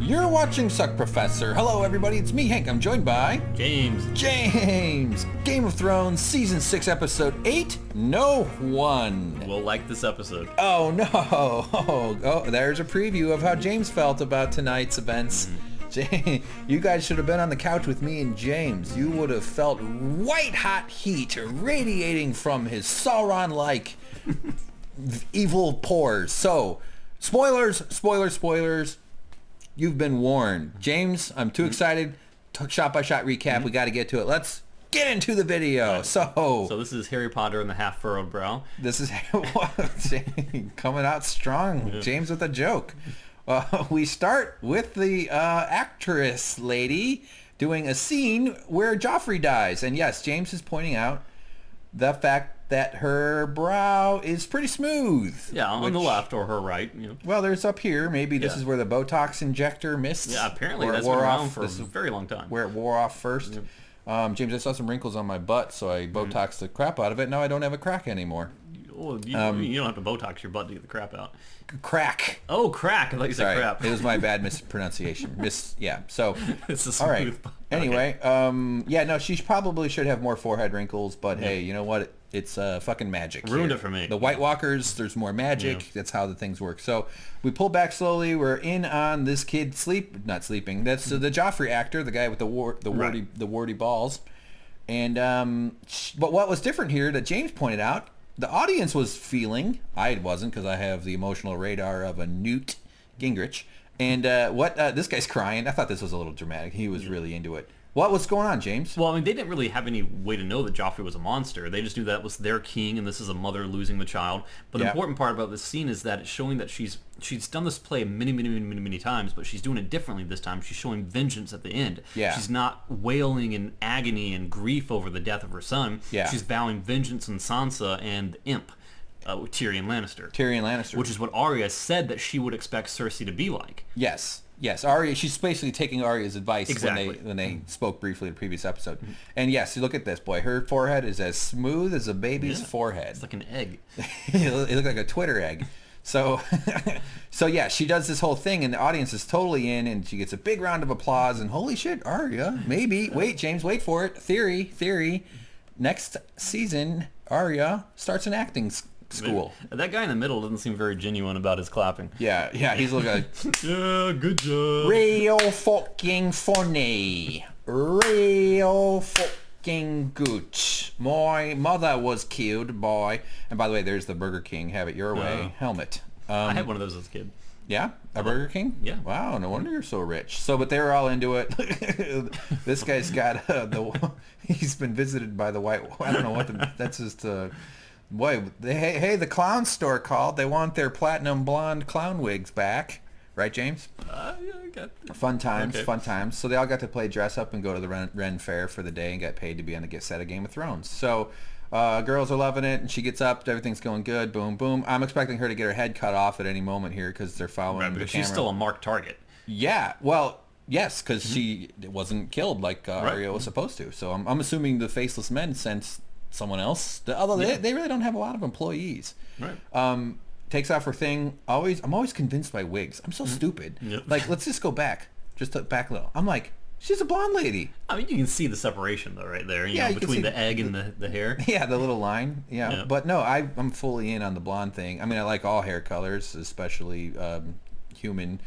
You're watching SuckProfessor. Hello everybody, it's me, Hank. I'm joined by... James. Game of Thrones, Season 6, Episode 8, No One. We'll like this episode. Oh no. Oh, there's a preview of how James felt about tonight's events. You guys should have been on the couch with me and James. You would have felt white-hot heat radiating from his Sauron-like evil pores. So, spoilers. You've been warned. James, I'm too excited. Shot-by-shot recap. We got to get to it. Let's get into the video. Right. So this is Harry Potter and the half-furrowed brow. This is coming out strong. Yeah. James with a joke. We start with the actress lady doing a scene where Joffrey dies. And yes, James is pointing out the fact that her brow is pretty smooth. Yeah, on the left or her right. You know. Well, there's up here. Maybe this is where the Botox injector missed. Yeah, apparently that's been around for a very long time. Where it wore off first. Yeah. James, I saw some wrinkles on my butt, so I Botoxed the crap out of it. Now I don't have a crack anymore. Well, you don't have to Botox your butt to get the crap out. Crack. Oh, crack. I thought you said crap. It was my bad mispronunciation. So, it's a smooth all right. Anyway, no, she probably should have more forehead wrinkles, but hey, you know what? It's fucking magic. Ruined it for me. The White Walkers, there's more magic. Yeah. That's how the things work. So we pull back slowly. We're in on this kid not sleeping. That's the Joffrey actor, the guy with the warty balls. And but what was different here that James pointed out, the audience was feeling. I wasn't, because I have the emotional radar of a Newt Gingrich. And this guy's crying. I thought this was a little dramatic. He was really into it. What was going on, James? Well, I mean, they didn't really have any way to know that Joffrey was a monster. They just knew that was their king, and this is a mother losing the child. But the important part about this scene is that it's showing that she's done this play many times, but she's doing it differently this time. She's showing vengeance at the end. Yeah. She's not wailing in agony and grief over the death of her son. Yeah. She's vowing vengeance on Sansa and the imp, Tyrion Lannister. Which is what Arya said that she would expect Cersei to be like. Yes, Arya. She's basically taking Arya's advice exactly. when they spoke briefly in the previous episode. And yes, look at this, boy. Her forehead is as smooth as a baby's forehead. It's like an egg. It looked like a Twitter egg. So yeah, she does this whole thing, and the audience is totally in, and she gets a big round of applause. And holy shit, Arya, maybe. Wait, James, wait for it. Theory. Next season, Arya starts an acting school. That guy in the middle doesn't seem very genuine about his clapping. Yeah, he's looking like, yeah, good job. Real fucking funny. Real fucking good. My mother was killed by, and by the way, there's the Burger King, have it your way, helmet. I had one of those as a kid. Yeah? A Burger King? Yeah. Wow, no wonder you're so rich. So, but they were all into it. This guy's got, he's been visited by the white, I don't know that's just, boy, hey, the clown store called. They want their platinum blonde clown wigs back. Right, James? Yeah, I got it. Fun times. So they all got to play dress up and go to the Ren Fair for the day and got paid to be on the set of Game of Thrones. So girls are loving it, and she gets up. Everything's going good. Boom, boom. I'm expecting her to get her head cut off at any moment here because they're following the camera. She's still a marked target. Yeah, well, yes, because she wasn't killed like Arya was supposed to. So I'm assuming the Faceless Men sent someone else, although they really don't have a lot of employees. Right. Takes off her thing. I'm always convinced by wigs. I'm so stupid. Yep. Like, let's just go back, back a little. I'm like, she's a blonde lady. I mean, you can see the separation though, right there. You know, between the egg and the hair. Yeah, the little line. Yeah. But no, I'm fully in on the blonde thing. I mean, I like all hair colors, especially human.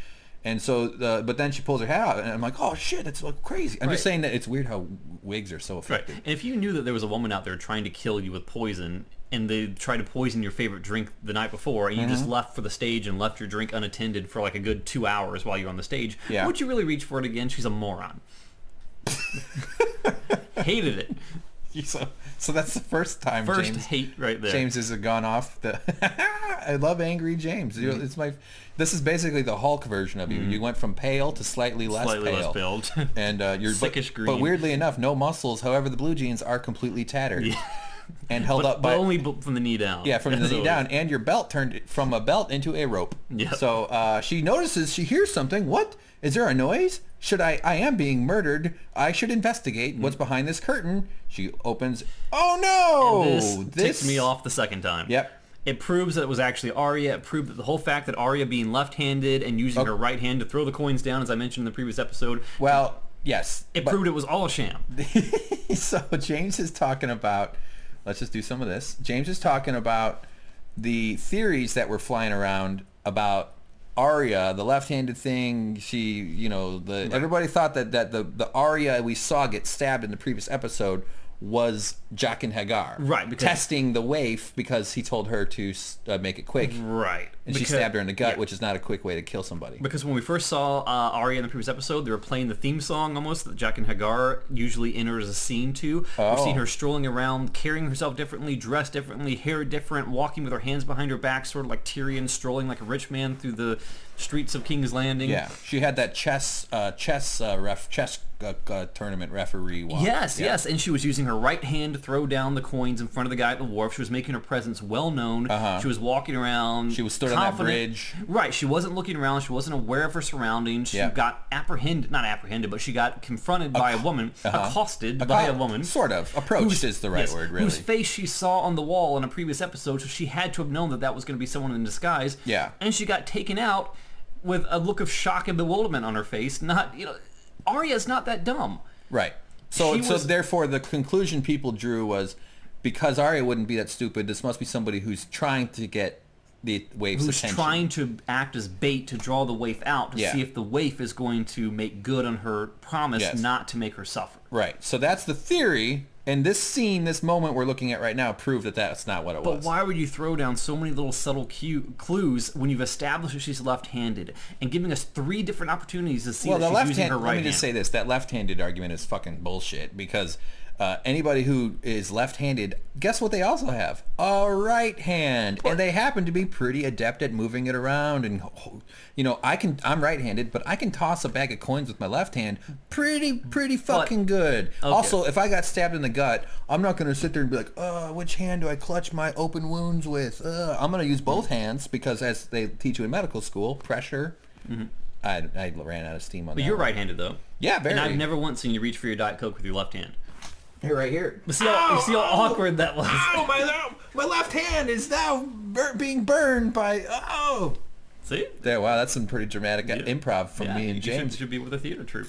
And so, but then she pulls her hat out, and I'm like, oh shit, it's like crazy. I'm just saying that it's weird how wigs are so effective. Right. And if you knew that there was a woman out there trying to kill you with poison, and they tried to poison your favorite drink the night before, and you just left for the stage and left your drink unattended for like a good 2 hours while you're on the stage, would you really reach for it again? She's a moron. Hated it. So that's the first time. James, hate right there. James has gone off the. I love angry James. It's my. This is basically the Hulk version of you. You went from pale to slightly less pale. And you're sickish green. But weirdly enough, no muscles. However, the blue jeans are completely tattered. Yeah. And held up by... But only from the knee down. Yeah, from the knee down. And your belt turned from a belt into a rope. Yep. So she notices, she hears something. What? Is there a noise? I am being murdered. I should investigate what's behind this curtain. She opens. Oh no! And this ticks me off the second time. Yep. It proves that it was actually Arya. It proved that the whole fact that Arya being left-handed and using her right hand to throw the coins down, as I mentioned in the previous episode. Well, yes. It proved it was all a sham. So James is talking about, let's just do some of this. James is talking about the theories that were flying around about Arya, the left-handed thing. Everybody thought that the Arya we saw get stabbed in the previous episode was Jaqen H'ghar. Right. Because testing the waif because he told her to make it quick. Right. And she stabbed her in the gut, which is not a quick way to kill somebody. Because when we first saw Arya in the previous episode, they were playing the theme song almost that Jaqen H'ghar usually enters a scene to. We've seen her strolling around, carrying herself differently, dressed differently, hair different, walking with her hands behind her back, sort of like Tyrion strolling like a rich man through the streets of King's Landing. Yeah, she had that chess tournament referee walk. Yes, and she was using her right hand to throw down the coins in front of the guy at the wharf. She was making her presence well known. She was walking around. She was stood on that bridge. Right, she wasn't looking around. She wasn't aware of her surroundings. She got not apprehended, but she got confronted by a woman, accosted by a woman. Sort of. Approached is the right word, really. Whose face she saw on the wall in a previous episode, so she had to have known that was going to be someone in disguise. Yeah. And she got taken out with a look of shock and bewilderment on her face. Arya's not that dumb. Right. So therefore the conclusion people drew was, because Arya wouldn't be that stupid, this must be somebody who's trying to get the waif's attention. Who's trying to act as bait to draw the waif out to see if the waif is going to make good on her promise not to make her suffer. Right. So that's the theory. And this scene, this moment we're looking at right now, proved that that's not what it was. But why would you throw down so many little subtle clues when you've established that she's left-handed and giving us 3 different opportunities to see that she's using her right hand? Let me just say this. That left-handed argument is fucking bullshit, because anybody who is left-handed, guess what they also have? A right hand. And they happen to be pretty adept at moving it around. And, I'm right-handed, but I can toss a bag of coins with my left hand pretty fucking good. Okay. Also, if I got stabbed in the gut, I'm not going to sit there and be like, which hand do I clutch my open wounds with? I'm going to use both hands, because as they teach you in medical school, pressure. Mm-hmm. I ran out of steam on that. But you're right-handed, though. Yeah, very. And I've never once seen you reach for your Diet Coke with your left hand. Here, right here. You see how awkward that was? My left hand is now being burned by... See? Yeah, wow, that's some pretty dramatic improv from me and James. You should be with a theater troupe.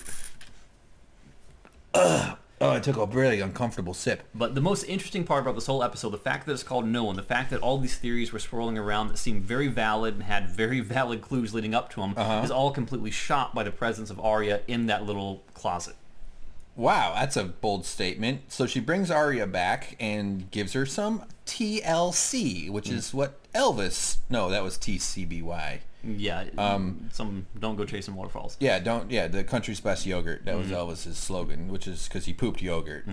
I took a really uncomfortable sip. But the most interesting part about this whole episode, the fact that it's called No One, the fact that all these theories were swirling around that seemed very valid and had very valid clues leading up to them, is all completely shot by the presence of Arya in that little closet. Wow, that's a bold statement. So she brings Arya back and gives her some TLC, which is what Elvis... No, that was TCBY. Yeah, some don't go chasing waterfalls. Yeah, the country's best yogurt. That was Elvis's slogan, which is because he pooped yogurt.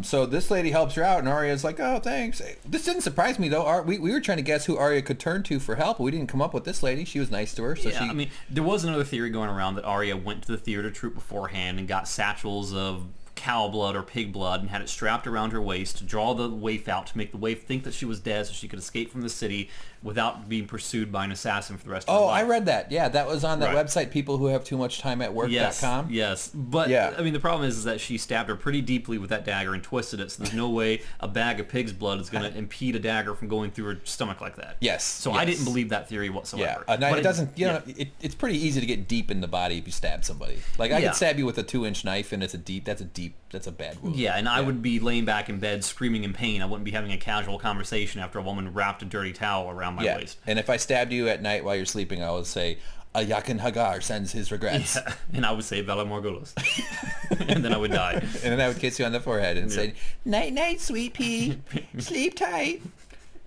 So this lady helps her out, and Arya's like, oh, thanks. This didn't surprise me, though. We were trying to guess who Arya could turn to for help, but we didn't come up with this lady. She was nice to her. So I mean, there was another theory going around that Arya went to the theater troupe beforehand and got satchels of cow blood or pig blood and had it strapped around her waist to draw the waif out, to make the waif think that she was dead so she could escape from the city without being pursued by an assassin for the rest of her life. I read that. Yeah, that was on that website, people who have too much time at work.com. Yes. But, I mean, the problem is that she stabbed her pretty deeply with that dagger and twisted it, so there's no way a bag of pig's blood is going to impede a dagger from going through her stomach like that. Yes. So I didn't believe that theory whatsoever. Yeah. But it doesn't, it's pretty easy to get deep in the body if you stab somebody. Like, I could stab you with a 2-inch knife, and that's a bad wound. Yeah, and I would be laying back in bed screaming in pain. I wouldn't be having a casual conversation after a woman wrapped a dirty towel around my waist. And if I stabbed you at night while you're sleeping, I would say, Jaqen H'ghar sends his regrets. Yeah. And I would say, Bella Morgulis. And then I would die. And then I would kiss you on the forehead and say, night-night, sweet pea. Sleep tight.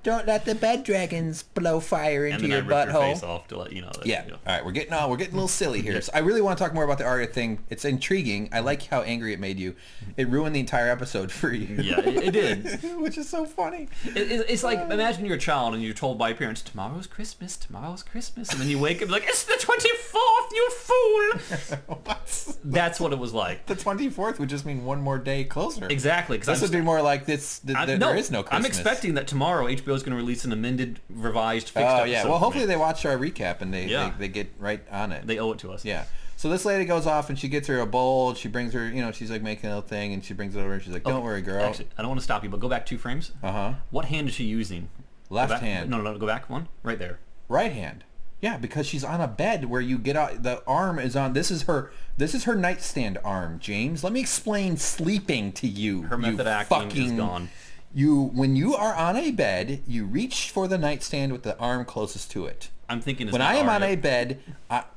Don't let the bed dragons blow fire into your butthole. And then I rip your face off to let you know that. All right, we're getting a little silly here. So I really want to talk more about the Arya thing. It's intriguing. I like how angry it made you. It ruined the entire episode for you. Yeah, it did. Which is so funny. It's like, imagine you're a child and you're told by your parents, tomorrow's Christmas. And then you wake up and you're like, it's the 24th, you fool! What? That's what it was like. The 24th would just mean one more day closer. Exactly. This would be more like this. There is no Christmas. I'm expecting that tomorrow HBO is going to release an amended, revised, fixed episode. Yeah. Well, hopefully they watch our recap and they get right on it. They owe it to us. Yeah. So this lady goes off and she gets her a bowl. She brings her, she's like making a little thing, and she brings it over and she's like, don't worry, girl. Actually, I don't want to stop you, but go back 2 frames. Uh-huh. What hand is she using? Left hand. No, go back one. Right there. Right hand. Yeah, because she's on a bed where you get out. The arm is on. This is her nightstand arm, James. Let me explain sleeping to you. Her method acting is gone. When you are on a bed, you reach for the nightstand with the arm closest to it. I'm thinking when I am on a bed,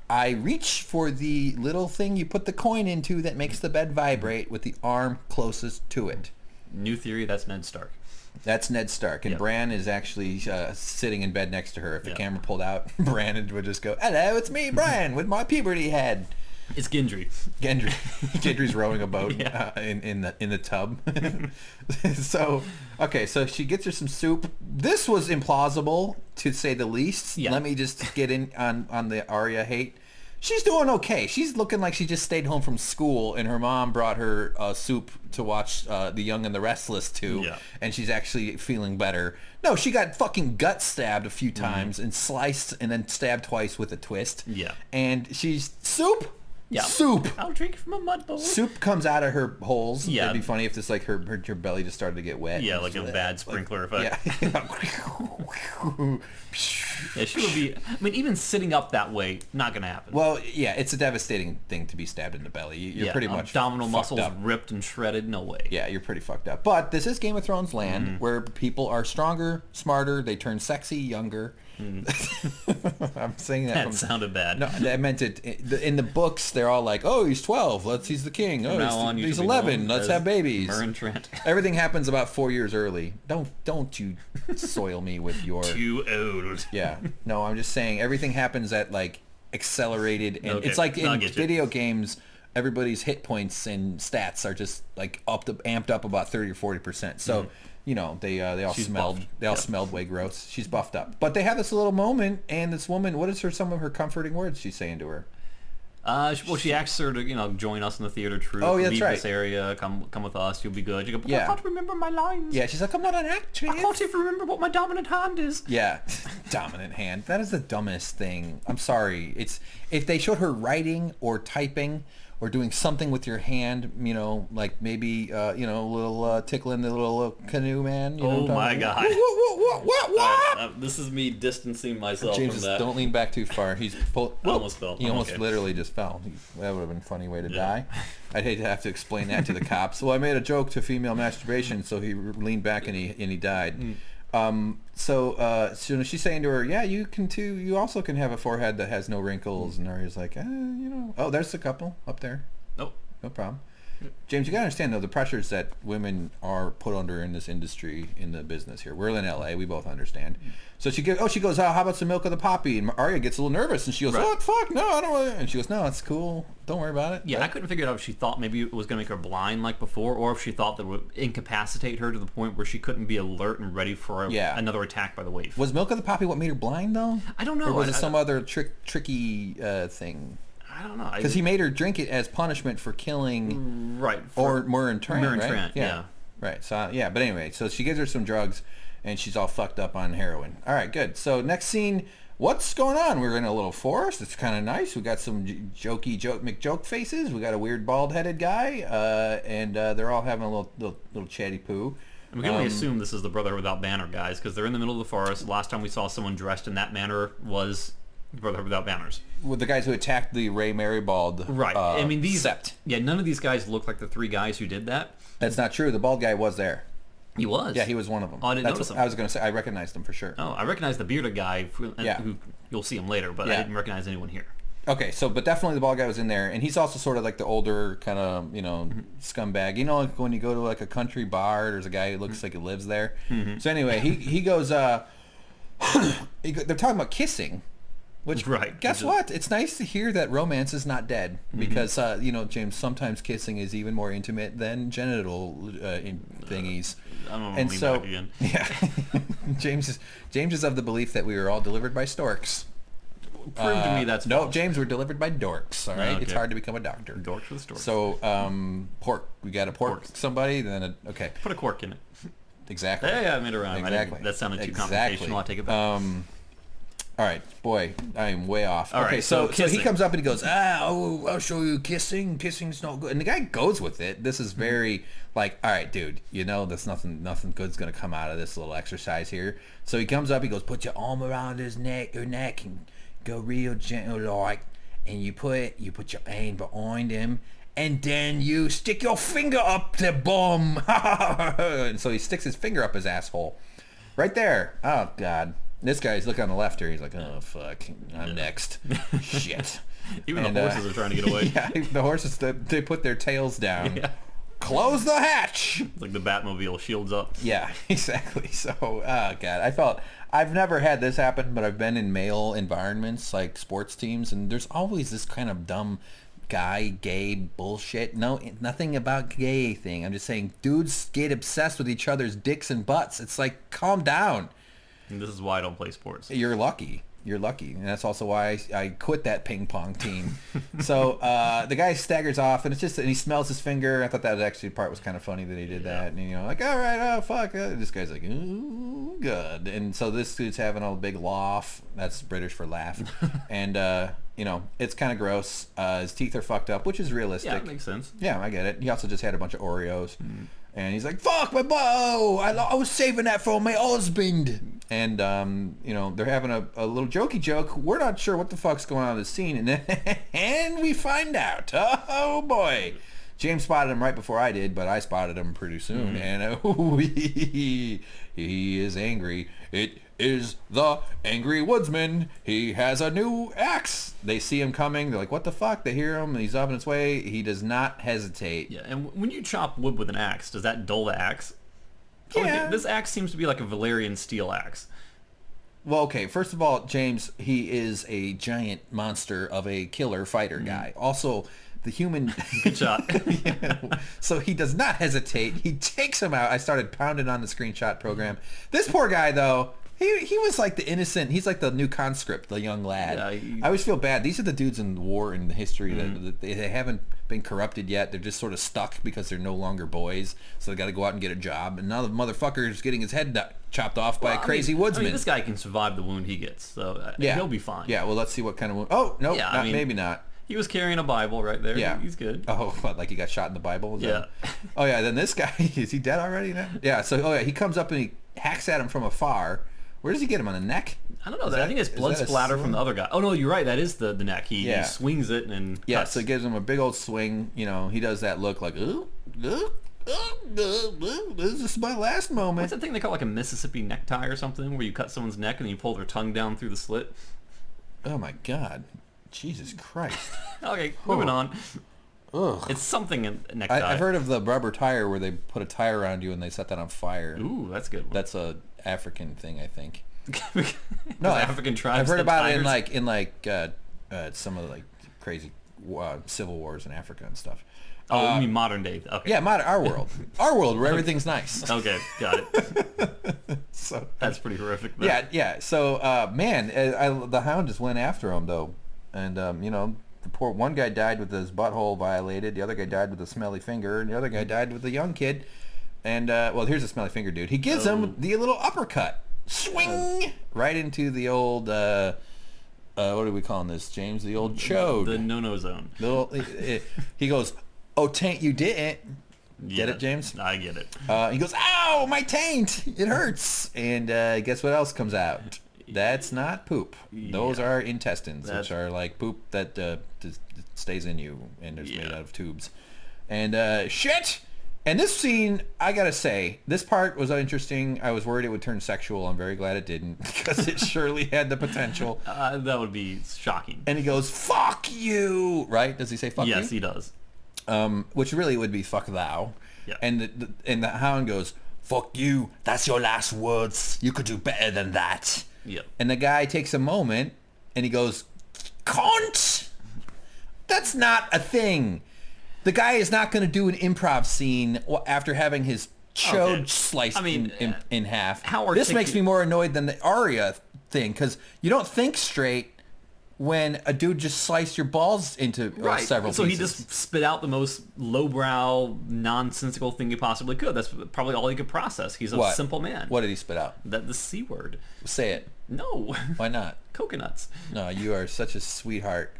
I reach for the little thing you put the coin into that makes the bed vibrate with the arm closest to it. New theory, that's Ned Stark. That's Ned Stark, and Bran is actually sitting in bed next to her. If the camera pulled out, Bran would just go, "Hello, it's me, Bran, with my puberty head." It's Gendry. Gendry's rowing a boat in the tub. So she gets her some soup. This was implausible, to say the least. Yeah. Let me just get in on the Arya hate. She's doing okay. She's looking like she just stayed home from school, and her mom brought her soup to watch The Young and the Restless too, and she's actually feeling better. No, she got fucking gut stabbed a few times and sliced and then stabbed twice with a twist. Yeah. And she's soup. Yeah. Soup. I'll drink from a mud bowl. Soup comes out of her holes. Yeah. It'd be funny if this her belly just started to get wet. Yeah, like a bad sprinkler effect. Yeah. Yeah, she would be. I mean, even sitting up that way, not gonna happen. Well, yeah, it's a devastating thing to be stabbed in the belly. You're pretty much abdominal muscles up. Ripped and shredded. No way. Yeah, you're pretty fucked up. But this is Game of Thrones land, where people are stronger, smarter. They turn sexy, younger. I'm saying that. That sounded bad. No, I meant it. In the books, they're all like, "Oh, he's 12. He's the king. Oh, he's 11. Let's have babies." Mereen Trent. Everything happens about 4 years early. Don't you soil me with your too old. Yeah. No, I'm just saying everything happens at like accelerated, and it's like in video games. Everybody's hit points and stats are just like amped up about 30 or 40%. So. You know, they all smelled way gross. She's buffed up. But they have this little moment, and this woman, what is some of her comforting words she's saying to her? She asks her to, join us in the theater troupe. Oh, yeah, that's leave right. this area, come with us, you'll be good. You go, but I can't remember my lines. Yeah, she's like, I'm not an actress. I can't even remember what my dominant hand is. Yeah, dominant hand. That is the dumbest thing. I'm sorry. If they showed her writing or typing or doing something with your hand, like maybe, a little tickling the little canoe man. Oh my God. What? This is me distancing myself James, from that. Don't lean back too far. He almost fell. He almost literally just fell. That would have been a funny way to die. I'd hate to have to explain that to the cops. Well, I made a joke to female masturbation, so he leaned back and he died. So she's saying to her, yeah, you can too. You also can have a forehead that has no wrinkles. And Arya's like, oh, there's a couple up there. Nope. No problem. James, you gotta understand though the pressures that women are put under in this industry, in the business here. We're in LA, we both understand. So she goes, how about some milk of the poppy? And Arya gets a little nervous, and she goes, what, fuck, no, I don't want it. And she goes, no, it's cool, don't worry about it. Yeah, I couldn't figure out if she thought maybe it was gonna make her blind like before, or if she thought that it would incapacitate her to the point where she couldn't be alert and ready for another attack by the Waif. Was milk of the poppy what made her blind though? I don't know. Or was it some other tricky thing? I don't know. Because he made her drink it as punishment for killing... Right. Or Mereen Trent, Mereen right? Trent, yeah. Right. So, but anyway, so she gives her some drugs, and she's all fucked up on heroin. All right, good. So next scene, what's going on? We're in a little forest. It's kind of nice. We got some McJoke faces. We got a weird bald-headed guy, and they're all having a little chatty poo. And we can only assume this is the Brother Without Banner guys, because they're in the middle of the forest. Last time we saw someone dressed in that manner was Brother Without Banners. With the guys who attacked the Ray Marybald. Right. I mean, sept. Yeah, none of these guys look like the three guys who did that. That's not true. The bald guy was there. He was? Yeah, he was one of them. Oh, I didn't notice him. I was going to say, I recognized him for sure. Oh, I recognized the bearded guy, who you'll see him later, but I didn't recognize anyone here. Okay, but definitely the bald guy was in there, and he's also sort of like the older kind of, scumbag. You know, like when you go to like a country bar, there's a guy who looks like he lives there. Mm-hmm. So anyway, he goes, they're talking about kissing. Which, guess what? It's nice to hear that romance is not dead. Because, James, sometimes kissing is even more intimate than genital thingies. I don't want to lean back again. Yeah. James is of the belief that we were all delivered by storks. Prove to me that's no, false. James, we're delivered by dorks, all right? Okay. It's hard to become a doctor. Dorks with storks. So, pork. We got to pork somebody, then, okay. Put a cork in it. Exactly. Yeah, I made it around. Exactly. That sounded too confrontational. I'll take it back. All right, boy, I am way off. All okay, right, so he kissing. comes up and he goes, I'll show you kissing. Kissing's no good. And the guy goes with it. This is very like, all right, dude, you know, there's nothing good's gonna come out of this little exercise here. So he comes up, he goes, put your arm around her neck, and go real gentle like, and you put your hand behind him, and then you stick your finger up the bum. And so he sticks his finger up his asshole, right there. Oh God. This guy's looking on the left here. He's like, oh, fuck. I'm next. Shit. Even the horses are trying to get away. Yeah, the horses, they put their tails down. Yeah. Close the hatch! It's like the Batmobile, shields up. Yeah, exactly. So, oh, God. I've never had this happen, but I've been in male environments, like sports teams, and there's always this kind of dumb gay bullshit. No, nothing about gay thing. I'm just saying dudes get obsessed with each other's dicks and butts. It's like, calm down. And this is why I don't play sports. You're lucky. And that's also why I quit that ping pong team. So the guy staggers off, and he smells his finger. I thought that actually part was kind of funny that he did that. And, you know, like, all right, oh, fuck. This guy's like, ooh, good. And so this dude's having a big laugh. That's British for laugh. And, you know, it's kind of gross. His teeth are fucked up, which is realistic. Yeah, it makes sense. Yeah, I get it. He also just had a bunch of Oreos. And he's like, fuck my bow! I was saving that for my husband! And, you know, they're having a little jokey joke. We're not sure what the fuck's going on in this scene. And then we find out. Oh, boy. James spotted him right before I did, but I spotted him pretty soon. And he is angry. It is the Angry Woodsman. He has a new axe. They see him coming. They're like, what the fuck? They hear him. He's up on his way. He does not hesitate. Yeah, and when you chop wood with an axe, does that dull the axe? Yeah. This axe seems to be like a Valyrian steel axe. Well, okay, first of all, James, he is a giant monster of a killer fighter guy. Also, the human... Good shot. Yeah. So he does not hesitate. He takes him out. I started pounding on the screenshot program. This poor guy, though... He was like the innocent. He's like the new conscript, the young lad. Yeah, I always feel bad. These are the dudes in war in the history that they haven't been corrupted yet. They're just sort of stuck because they're no longer boys. So they got to go out and get a job. And now the motherfucker's getting his head chopped off by a crazy woodsman. I mean, this guy can survive the wound he gets, so he'll be fine. Yeah, well, let's see what kind of wound. Oh, no, maybe not. He was carrying a Bible right there. Yeah. He's good. Oh, what, like he got shot in the Bible? Yeah. Oh, yeah, then this guy, is he dead already now? Yeah, so, he comes up and he hacks at him from afar. Where does he get him, on the neck? I don't know. I think it's blood splatter from the other guy. Oh, no, you're right. That is the neck. He swings it and cuts. Yeah, so it gives him a big old swing. You know, he does that look like, this is my last moment. What's that thing they call like a Mississippi necktie or something, where you cut someone's neck and you pull their tongue down through the slit? Oh, my God. Jesus Christ. Okay, moving on. Ugh. It's something in necktie. I've heard of the rubber tire where they put a tire around you and they set that on fire. Ooh, that's a good one. That's a African thing, I think. No, African tribes. I've heard about it in some of the like crazy civil wars in Africa and stuff. Oh, you mean modern day? Okay. Yeah, our world where everything's nice. Okay, got it. So that's pretty horrific. Though. Yeah. So the Hound just went after him though, and you know. The poor one guy died with his butthole violated. The other guy died with a smelly finger, and the other guy died with a young kid. And well, here's a smelly finger dude. He gives him the little uppercut, swing right into the old. What are we calling this, James? The old chode. The no-no zone. He goes, "Oh, taint, you didn't." Get it, James? I get it. He goes, "Ow, my taint! It hurts." And guess what else comes out? That's not poop. Those are intestines, which are like poop that stays in you and is made out of tubes. And shit! And this scene, I gotta say, this part was interesting. I was worried it would turn sexual. I'm very glad it didn't, because it surely had the potential. That would be shocking. And he goes, "Fuck you!" Right? Does he say "fuck you"? Yes, he does. Which really would be "fuck thou." Yeah. And the Hound goes, "Fuck you! That's your last words. You could do better than that." Yep. And the guy takes a moment and he goes, "Cunt! That's not a thing." The guy is not going to do an improv scene after having his chode sliced in half. This makes me more annoyed than the Arya thing, because you don't think straight when a dude just sliced your balls into several so pieces. He just spit out the most lowbrow, nonsensical thing he possibly could. That's probably all he could process. He's a simple man. What did he spit out? The C word. Say it. No. Why not? Coconuts. No, you are such a sweetheart.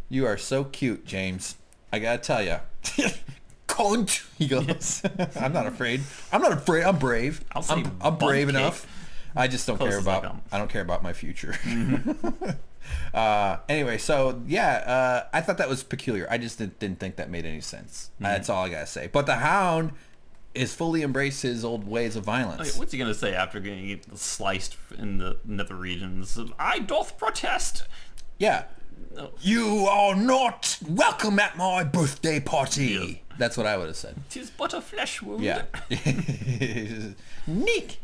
You are so cute, James. I gotta tell you. Cunt. He goes. I'm not afraid. I'm brave. I'm brave enough. I just don't care about. I don't care about my future. Anyway, so yeah, I thought that was peculiar. I just didn't think that made any sense. That's all I gotta say. But the Hound is fully embraced his old ways of violence. Okay, what's he gonna say after getting sliced in the nether regions? I doth protest. Yeah. No. You are not welcome at my birthday party. Yeah. That's what I would have said. 'Tis but a flesh wound. Yeah. Neek.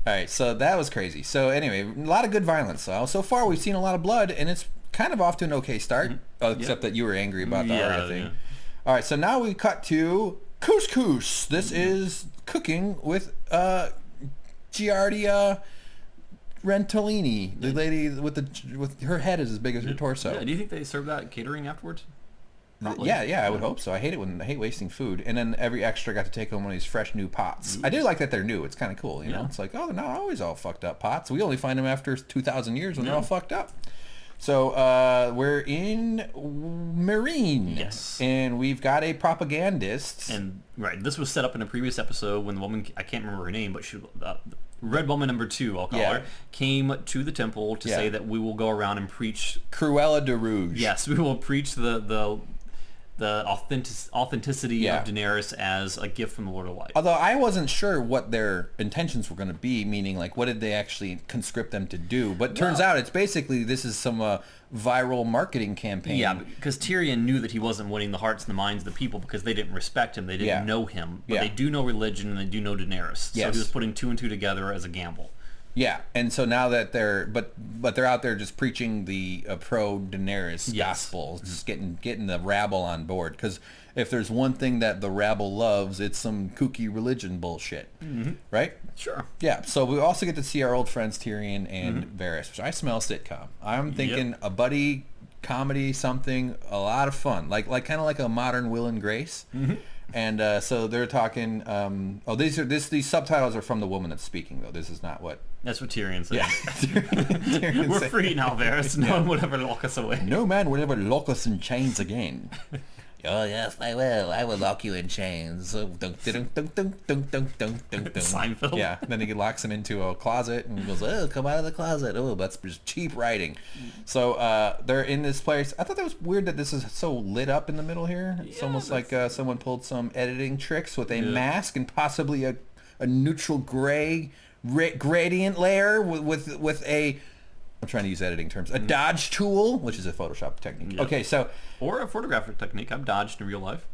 All right, so that was crazy. So anyway, a lot of good violence. So far we've seen a lot of blood, and it's kind of off to an okay start, except that you were angry about the Arya thing. Yeah. All right, so now we cut to couscous. This is cooking with Giardia Rentolini, the lady with her head is as big as her torso. Yeah, do you think they serve that catering afterwards? Probably. Yeah, I would hope so. I hate wasting food. And then every extra got to take home one of these fresh new pots. I do like that they're new. It's kind of cool, you know. It's like, oh, they're not always all fucked up pots. We only find them after 2,000 years when they're all fucked up. So we're in Meereen. Yes. And we've got a propagandist. And this was set up in a previous episode when the woman, I can't remember her name, but she Red Woman number 2, I'll call her, came to the temple to say that we will go around and preach Cruella de Rouge. Yes, we will preach the authenticity of Daenerys as a gift from the Lord of Light. Although I wasn't sure what their intentions were going to be, meaning like what did they actually conscript them to do? But turns out it's basically this is some viral marketing campaign. Yeah, because Tyrion knew that he wasn't winning the hearts and the minds of the people because they didn't respect him, they didn't know him, but they do know religion and they do know Daenerys. So he was putting 2 and 2 together as a gamble. Yeah, and so now that they're they're out there just preaching the pro Daenerys gospel, just getting the rabble on board. Because if there's one thing that the rabble loves, it's some kooky religion bullshit, right? Sure. Yeah. So we also get to see our old friends Tyrion and Varys, which I smell sitcom. I'm thinking a buddy comedy, something, a lot of fun, like kind of like a modern Will and Grace. And so they're talking. These subtitles are from the woman that's speaking, though. This is not what. That's what Tyrion said. Tyrion's We're free now, Varys. No one will ever lock us away. No man will ever lock us in chains again. Oh yes, I will. I will lock you in chains. Seinfeld. Yeah. Then he locks him into a closet and he goes, "Oh, come out of the closet." Oh, that's just cheap writing. So they're in this place. I thought that was weird that this is so lit up in the middle here. It's almost like someone pulled some editing tricks with a mask and possibly a neutral gray gradient layer with a. I'm trying to use editing terms. A dodge tool, which is a Photoshop technique. Yep. Okay, so or a photographic technique. I've dodged in real life.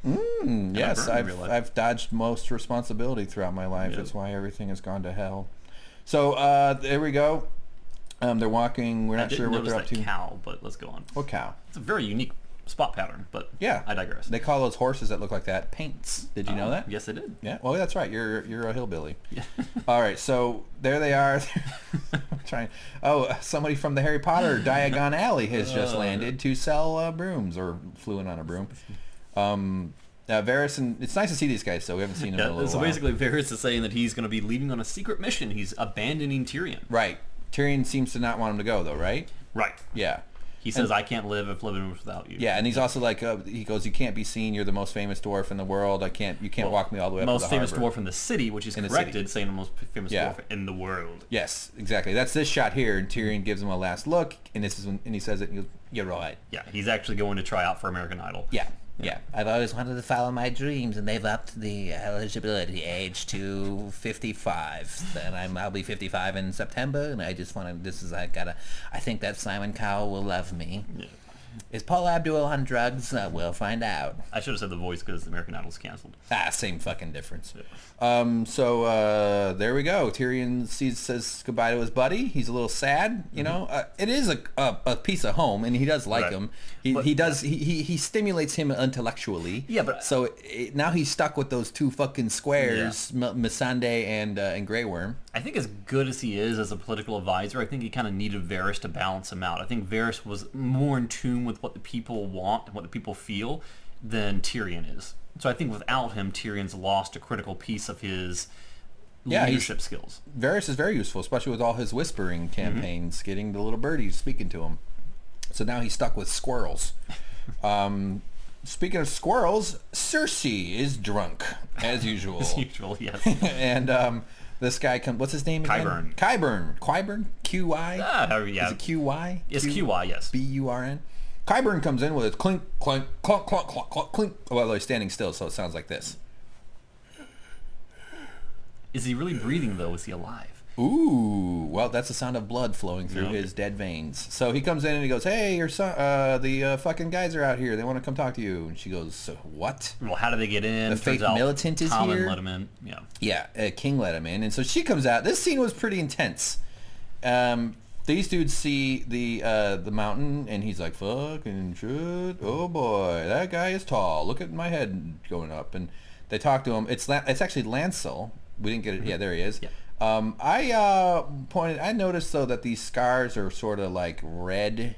Yes, I've dodged most responsibility throughout my life. That's why everything has gone to hell. So there we go. They're walking. We're not sure what they're up to. Cow, but let's go on. What cow? It's a very unique spot pattern, but I digress. They call those horses that look like that paints. Did you know that? Yes, I did. Yeah. Well, that's right. You're a hillbilly. Yeah. All right. So there they are. Somebody from the Harry Potter Diagon Alley has just landed to sell brooms or flew in on a broom. Varys and it's nice to see these guys. So we haven't seen them in a little while. So basically, Varys is saying that he's going to be leaving on a secret mission. He's abandoning Tyrion. Right. Tyrion seems to not want him to go, though. Right. Right. Yeah. He says, I can't live if living without you. Yeah, and he's also like, he goes, you can't be seen. You're the most famous dwarf in the world. You can't walk me all the way up to the most famous harbor. dwarf in the city, which is corrected, saying the most famous dwarf in the world. Yes, exactly. That's this shot here, and Tyrion gives him a last look, and this is when, and he says it, and he goes, you're right. Yeah, he's actually going to try out for American Idol. Yeah. I've always wanted to follow my dreams, and they've upped the eligibility age to 55. Then I'll be 55 in September, and I just want to. I think that Simon Cowell will love me. Yeah. Is Paul Abdul on drugs? We'll find out. I should have said the voice because American Idol's canceled. Same fucking difference. Yeah. So there we go. Tyrion says goodbye to his buddy. He's a little sad. You know, it is a piece of home, and he does like him. He stimulates him intellectually. Yeah, but so now he's stuck with those two fucking squares, Missandei and Grey Worm. I think as good as he is as a political advisor, I think he kind of needed Varys to balance him out. I think Varys was more in tune with what the people want and what the people feel than Tyrion is. So I think without him, Tyrion's lost a critical piece of his leadership skills. Varys is very useful, especially with all his whispering campaigns, getting the little birdies speaking to him. So now he's stuck with squirrels. Speaking of squirrels, Cersei is drunk, as usual. As usual, yes. And this guy comes... What's his name again? Qyburn. Q-Y? Yeah. Is it Q-Y? It's Q-Y, yes. B-U-R-N? Qyburn comes in with a clink, clunk, clunk, clunk, clunk, clunk, clink. Well, he's standing still, so it sounds like this. Is he really breathing, though? Is he alive? Ooh, well, that's the sound of blood flowing through his dead veins. So he comes in and he goes, "Hey, your son, the fucking guys are out here. They want to come talk to you." And she goes, "So what?" Well, how do they get in? The Faith Militant is Tommen here. let him in. Yeah. Yeah, King let him in, and so she comes out. This scene was pretty intense. These dudes see the mountain, and he's like, "Fucking shit! Oh boy, that guy is tall. Look at my head going up." And they talk to him. It's actually Lancel. We didn't get it. Yeah, there he is. Yeah. I noticed though that these scars are sort of like red.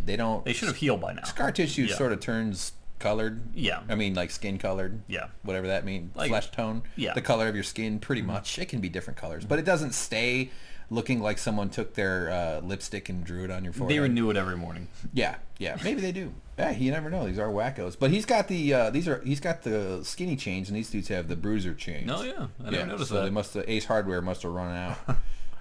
They should have healed by now. Scar tissue sort of turns colored. Yeah. I mean, like skin colored. Yeah. Whatever that means. Like, flesh tone. Yeah. The color of your skin, pretty much. It can be different colors, but it doesn't stay looking like someone took their lipstick and drew it on your forehead. They renew it every morning. Yeah. Maybe they do. Yeah, you never know. These are wackos. But he's got he's got the skinny chains, and these dudes have the bruiser chains. Oh yeah, I never noticed that. So Ace Hardware must have run out.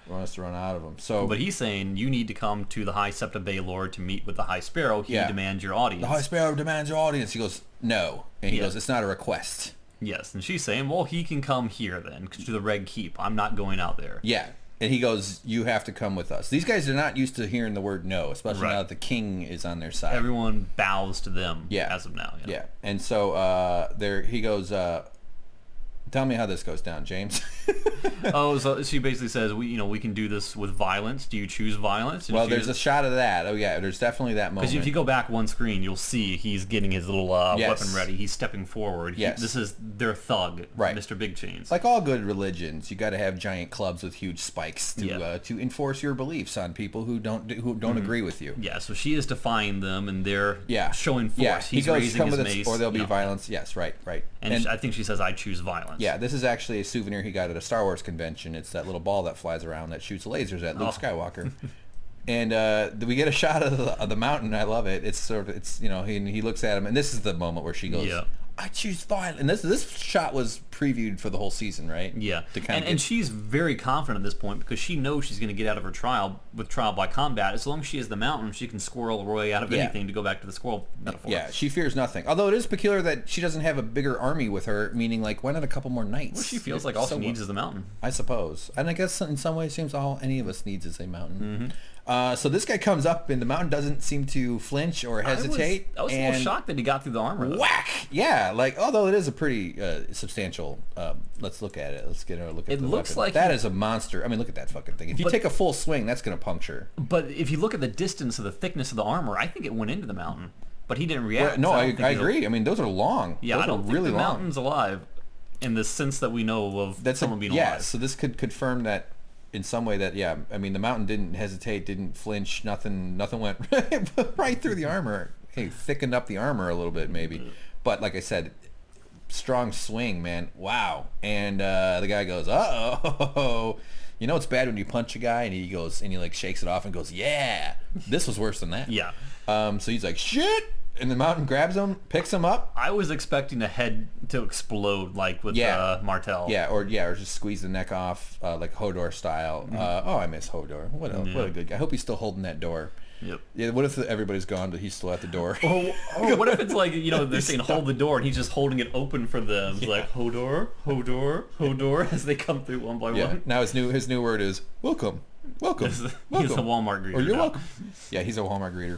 Run out of them. So, but he's saying you need to come to the High Septa Baelord to meet with the High Sparrow. He demands your audience. The High Sparrow demands your audience. He goes, no, and he goes, it's not a request. Yes, and she's saying, well, he can come here then to the Red Keep. I'm not going out there. Yeah. And he goes, you have to come with us. These guys are not used to hearing the word no, especially now that the king is on their side. Everyone bows to them as of now. Yeah. And so he goes, tell me how this goes down, James. So she basically says, we can do this with violence. Do you choose violence? And there's a shot of that. Oh, yeah, there's definitely that moment. Because if you go back one screen, you'll see he's getting his little weapon ready. He's stepping forward. Yes. This is their thug, Mr. Big Chains. Like all good religions, you got to have giant clubs with huge spikes to enforce your beliefs on people who don't agree with you. Yeah, so she is defying them, and they're showing force. Yeah. He's raising his mace. Or there'll be violence. Yes, right. And I think she says, I choose violence. Yeah, this is actually a souvenir he got at a Star Wars convention. It's that little ball that flies around that shoots lasers at Luke Skywalker. And we get a shot of the mountain. I love it. It's he looks at him, and this is the moment where she goes, I choose violence. And this shot was previewed for the whole season, right? Yeah. And she's very confident at this point because she knows she's going to get out of her trial by combat. As long as she has the mountain, she can squirrel her way out of anything, to go back to the squirrel metaphor. Yeah, she fears nothing. Although it is peculiar that she doesn't have a bigger army with her, meaning like, why not a couple more knights? Well, she feels like all she needs is the mountain. I suppose. And I guess in some ways it seems all any of us needs is a mountain. So this guy comes up, and the mountain doesn't seem to flinch or hesitate. I was a little shocked that he got through the armor. Whack! Yeah, although it is a pretty substantial. Let's look at it. Let's get a look at it. It looks weapon. like that is a monster. I mean, look at that fucking thing. If you take a full swing, that's going to puncture. But if you look at the distance of the thickness of the armor, I think it went into the mountain. But he didn't react. Well, no, I agree. I mean, those are long. Yeah, those I don't think really the long. mountain's alive in the sense that we know of someone being alive. Yeah, so this could confirm that in some way that, I mean, the mountain didn't hesitate, didn't flinch, nothing went right through the armor. Hey, thickened up the armor a little bit maybe. But like I said, strong swing, man. Wow. And the guy goes, uh-oh. You know it's bad when you punch a guy and he goes, and he like shakes it off and goes, yeah. This was worse than that. Yeah. So he's like, shit. And the mountain grabs him, picks him up. I was expecting the head to explode, like with Martell. Yeah, or just squeeze the neck off, like Hodor style. I miss Hodor. What a good guy. I hope he's still holding that door. Yep. Yeah. What if everybody's gone, but he's still at the door? Or what if it's like they're saying hold the door, and he's just holding it open for them. It's like Hodor, Hodor, Hodor as they come through one by one. Now his new word is welcome. He's a Walmart greeter. Or you're welcome. Yeah, he's a Walmart greeter.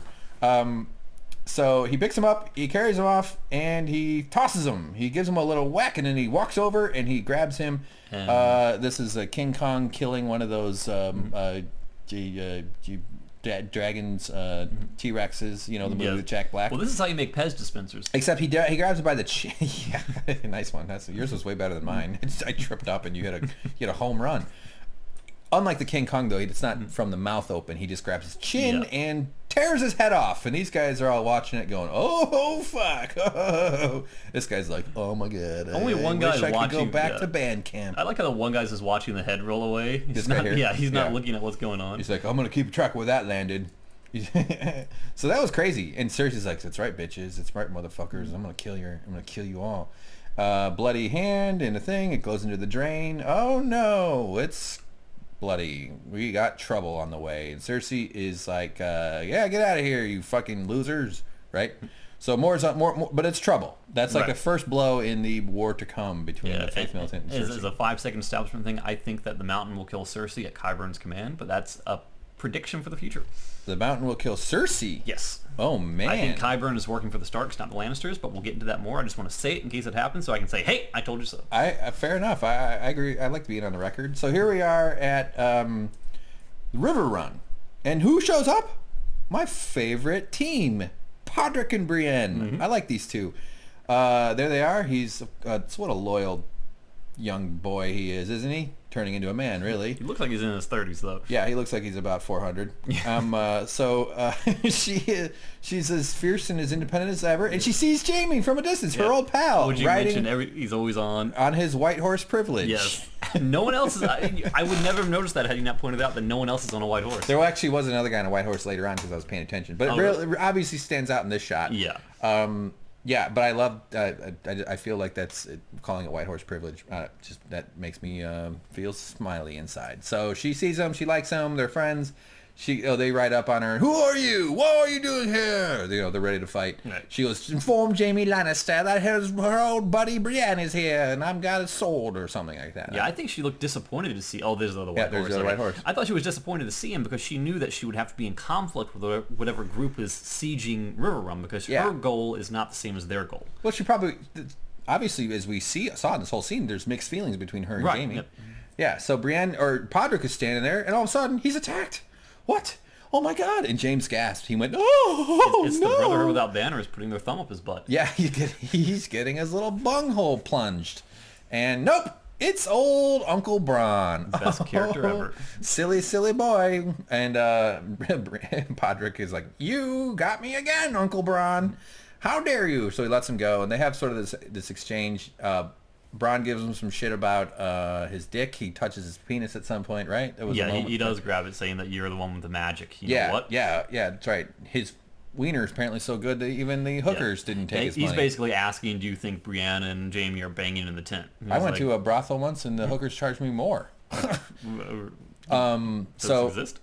So he picks him up, he carries him off, and he tosses him. He gives him a little whack, and then he walks over and he grabs him. This is a King Kong killing one of those dragons, T-Rexes, the movie with Jack Black. Well, this is how you make Pez dispensers. Except he grabs him by the chin. Yeah, nice one. Yours was way better than mine. I tripped up, and you had a home run. unlike the King Kong, though, it's not from the mouth open. He just grabs his chin and tears his head off. And these guys are all watching it going, oh, fuck. Oh. This guy's like, oh, my God. Only one guy is watching. I could go back to band camp. I like how the one guy's just watching the head roll away. He's not looking at what's going on. He's like, I'm going to keep track of where that landed. So that was crazy. And Cersei's like, that's right, bitches. It's right, motherfuckers. I'm going to kill you all. Bloody hand and a thing. It goes into the drain. Oh, no. It's bloody. We got trouble on the way. And Cersei is like, yeah, get out of here, you fucking losers. Right? So more, but it's trouble. That's like the first blow in the war to come between the Faith Militant and Cersei. As a 5-second establishment thing, I think that the Mountain will kill Cersei at Qyburn's command, but that's a prediction for the future. The Mountain will kill Cersei? Yes. Oh, man. I think Qyburn is working for the Starks, not the Lannisters, but we'll get into that more. I just want to say it in case it happens so I can say, hey, I told you so. Fair enough. I agree. I like being on the record. So here we are at Riverrun. And who shows up? My favorite team, Podrick and Brienne. Mm-hmm. I like these two. There they are. He's what a loyal young boy he is, isn't he? Turning into a man, really. He looks like he's in his 30s, though. Yeah, he looks like he's about 400. She's as fierce and as independent as ever, and she sees Jaime from a distance, her old pal, would you mention he's always on his white horse privilege. Yes. No one else is. I would never have noticed that had you not pointed out that no one else is on a white horse. There actually was another guy on a white horse later on because I was paying attention, but it obviously stands out in this shot. Yeah. Yeah, but I love. I feel like that's calling it white horse privilege. Just that makes me feel smiley inside. So she sees him. She likes him. They're friends. They ride up on her. Who are you? What are you doing here? They're ready to fight. Right. She goes, inform Jaime Lannister that her old buddy Brienne is here, and I've got a sword or something like that. Yeah, I think she looked disappointed to see. Oh, there's the other white horse. There's the other white horse. I thought she was disappointed to see him because she knew that she would have to be in conflict with whatever group is sieging Riverrun because her goal is not the same as their goal. Well, she probably, obviously, as we saw in this whole scene, there's mixed feelings between her and Jaime. Yep. Yeah, so Brienne or Podrick is standing there, and all of a sudden he's attacked. What? Oh my God! And James gasped. He went, "Oh, it's no!" The Brotherhood without banners putting their thumb up his butt. Yeah, he's getting his little bunghole plunged, and nope, it's old Uncle Bronn. Best character ever. Silly boy. And Podrick is like, "You got me again, Uncle Bronn. How dare you?" So he lets him go, and they have sort of this exchange. Bronn gives him some shit about his dick. He touches his penis at some point, right? He does grab it, saying that you're the one with the magic. You know what? Yeah, that's right. His wiener is apparently so good that even the hookers didn't take his money. He's basically asking, do you think Brienne and Jaime are banging in the tent? I went to a brothel once, and the hookers charged me more. Does it exist?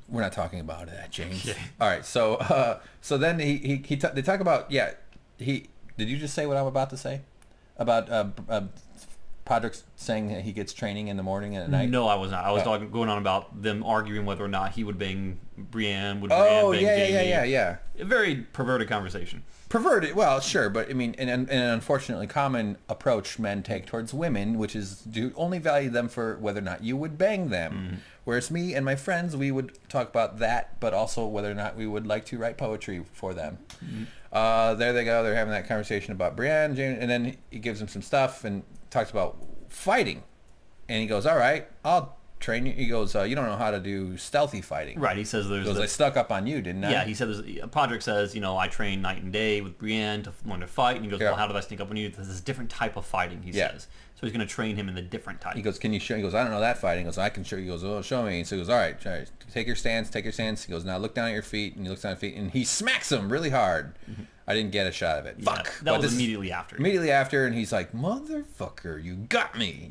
We're not talking about that, James. Okay. All right, so then they talk about did you just say what I'm about to say? About Podrick saying that he gets training in the morning and at night? No, I was not. I was going on about them arguing whether or not he would bang Brienne, Brienne bang Jaime. Yeah. A very perverted conversation. Perverted, well, sure, but I mean, an unfortunately common approach men take towards women, which is to only value them for whether or not you would bang them. Mm-hmm. Whereas me and my friends, we would talk about that, but also whether or not we would like to write poetry for them. Mm-hmm. There they go. They're having that conversation about Brienne, and then he gives him some stuff and talks about fighting. And he goes, all right, I'll train you. He goes, you don't know how to do stealthy fighting. Right, he says there's... I stuck up on you, didn't I? Yeah, he said, Podrick says, I train night and day with Brienne to learn to fight. And he goes, well, how did I sneak up on you? There's this different type of fighting, he says. So he's going to train him in the different type. He goes, can you show? He goes, I don't know that fighting. He goes, I can show you. He goes, oh, show me. So he goes, all right, take your stance. He goes, now look down at your feet. And he looks down at his feet, and he smacks him really hard. Mm-hmm. I didn't get a shot of it. Yeah, Fuck. That was immediately after. Immediately after, and he's like, motherfucker, you got me,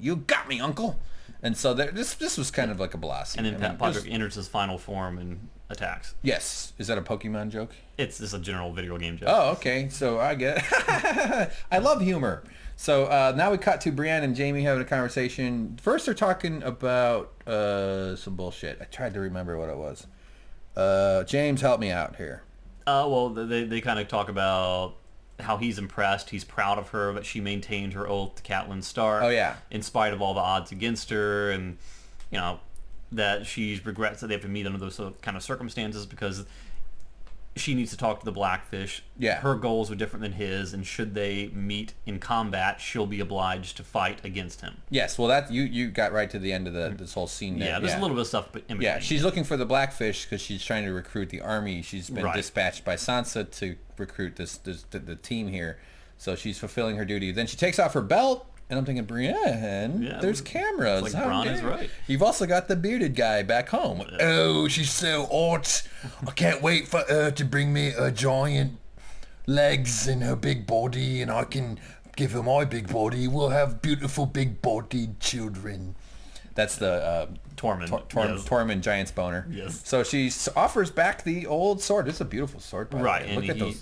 uncle. And so this was kind of like a Blasi. And then Podrick enters his final form and attacks. Yes. Is that a Pokemon joke? It's just a general video game joke. Oh, okay. So I get it. I love humor. So now we cut to Brienne and Jaime having a conversation. First they're talking about some bullshit. I tried to remember what it was. James, help me out here. Well, they kind of talk about how he's impressed. He's proud of her, that she maintained her oath to Catelyn Stark. Oh, yeah. In spite of all the odds against her, and, that she regrets that they have to meet under those kind of circumstances because she needs to talk to the Blackfish. Yeah. Her goals are different than his, and should they meet in combat, she'll be obliged to fight against him. Yes, well, that you got right to the end of this whole scene there. Yeah, there's a little bit of stuff in between. Yeah, she's looking for the Blackfish because she's trying to recruit the army. She's been dispatched by Sansa to recruit the team here. So she's fulfilling her duty. Then she takes off her belt. And I'm thinking, Brienne, there's cameras. It's like Bronn is right. You've also got the bearded guy back home. Yeah. Oh, she's so hot. I can't wait for her to bring me her giant legs and her big body, and I can give her my big body. We'll have beautiful big-bodied children. That's the Tommen. Tommen Giant's boner. Yes. So she offers back the old sword. It's a beautiful sword, by the way.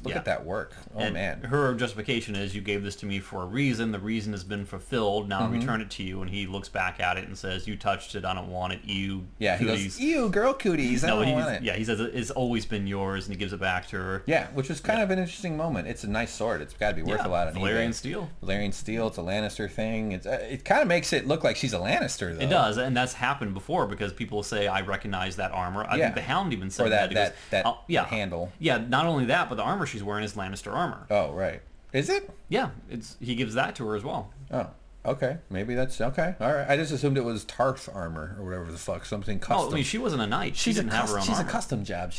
Look at that work. Oh, man. Her justification is, you gave this to me for a reason. The reason has been fulfilled. Now I return it to you. And he looks back at it and says, you touched it. I don't want it. Ew. Yeah, cooties. He goes, ew, girl cooties. I don't want it. Yeah, he says it's always been yours, and he gives it back to her. Yeah, which was kind of an interesting moment. It's a nice sword. It's got to be worth a lot on eBay. Valyrian steel. Valyrian steel. It's a Lannister thing. It kind of makes it look like she's a Lannister, though. It does, and that's happened before because people say, I recognize that armor. I think the Hound even said that. That handle. Yeah, not only that, but the armor she's wearing is Lannister armor. Oh, right. Is it? Yeah, he gives that to her as well. Oh, okay. Maybe that's okay. All right. I just assumed it was Tarth armor or whatever the fuck, something custom. Oh, I mean, she wasn't a knight. She didn't have her own armor. She's a custom job.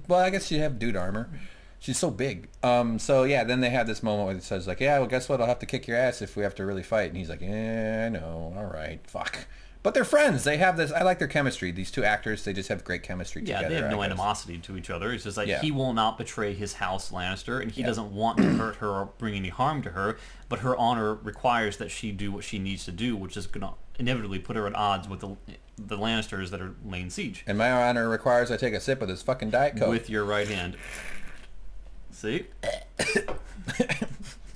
Well, I guess she'd have dude armor. She's so big. So yeah, then they have this moment where it says like, yeah, well, guess what? I'll have to kick your ass if we have to really fight. And he's like, yeah, I know. All right, fuck. But they're friends. They have this. I like their chemistry. These two actors, they just have great chemistry together. Yeah, they have no animosity to each other. It's just like he will not betray his house Lannister, and he doesn't want to hurt her or bring any harm to her. But her honor requires that she do what she needs to do, which is going to inevitably put her at odds with the Lannisters that are laying siege. And my honor requires I take a sip of this fucking Diet Coke. With your right hand. See?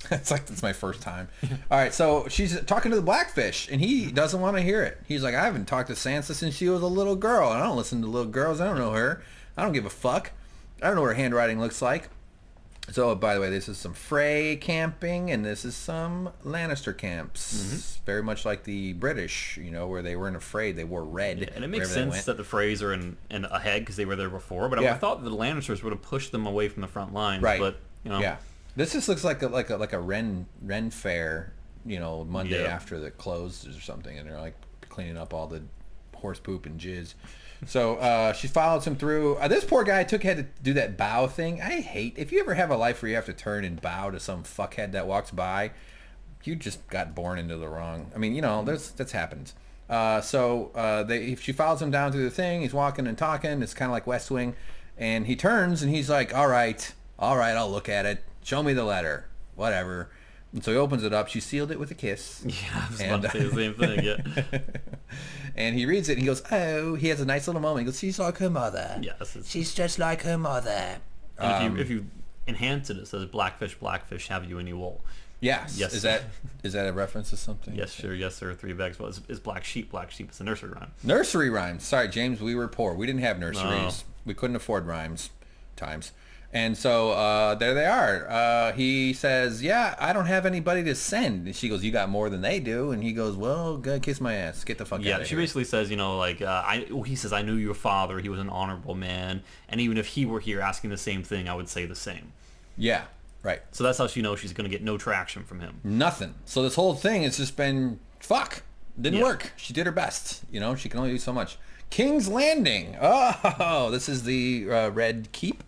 That's my first time. All right, so she's talking to the Blackfish, and he doesn't want to hear it. He's like, I haven't talked to Sansa since she was a little girl, and I don't listen to little girls. I don't know her. I don't give a fuck. I don't know what her handwriting looks like. So, by the way, this is some Frey camping, and this is some Lannister camps. Very much like the British, where they weren't afraid. They wore red. Yeah, and it makes sense that the Freys are in ahead because they were there before, but I thought that the Lannisters would have pushed them away from the front lines. Right. But, Yeah. This just looks like a Ren fair, Monday after the closes or something, and they're like cleaning up all the horse poop and jizz. So she follows him through. This poor guy had to do that bow thing. I hate if you ever have a life where you have to turn and bow to some fuckhead that walks by. You just got born into the wrong. I mean, that's happened. She follows him down through the thing. He's walking and talking. It's kind of like West Wing, and he turns and he's like, all right, I'll look at it. Show me the letter. Whatever. And so he opens it up. She sealed it with a kiss. Yeah, I was about to say the same thing, yeah. And he reads it, and he goes, oh, he has a nice little moment. He goes, she's like her mother. Yes. She's just like her mother. And if you enhance it, it says, Blackfish, have you any wool? Yes. Is that a reference to something? Yes, sure. Yes, sir. 3 bags. Well, it's black sheep. It's a nursery rhyme. Nursery rhymes. Sorry, James, we were poor. We didn't have nurseries. No. We couldn't afford rhymes times. And so there they are. He says, yeah, I don't have anybody to send. And she goes, you got more than they do. And he goes, well, go kiss my ass. Get the fuck out of here. Yeah, she basically says, he says, I knew your father. He was an honorable man. And even if he were here asking the same thing, I would say the same. Yeah, right. So that's how she knows she's going to get no traction from him. Nothing. So this whole thing has just been, fuck. Didn't work. She did her best. She can only do so much. King's Landing. Oh, this is the Red Keep.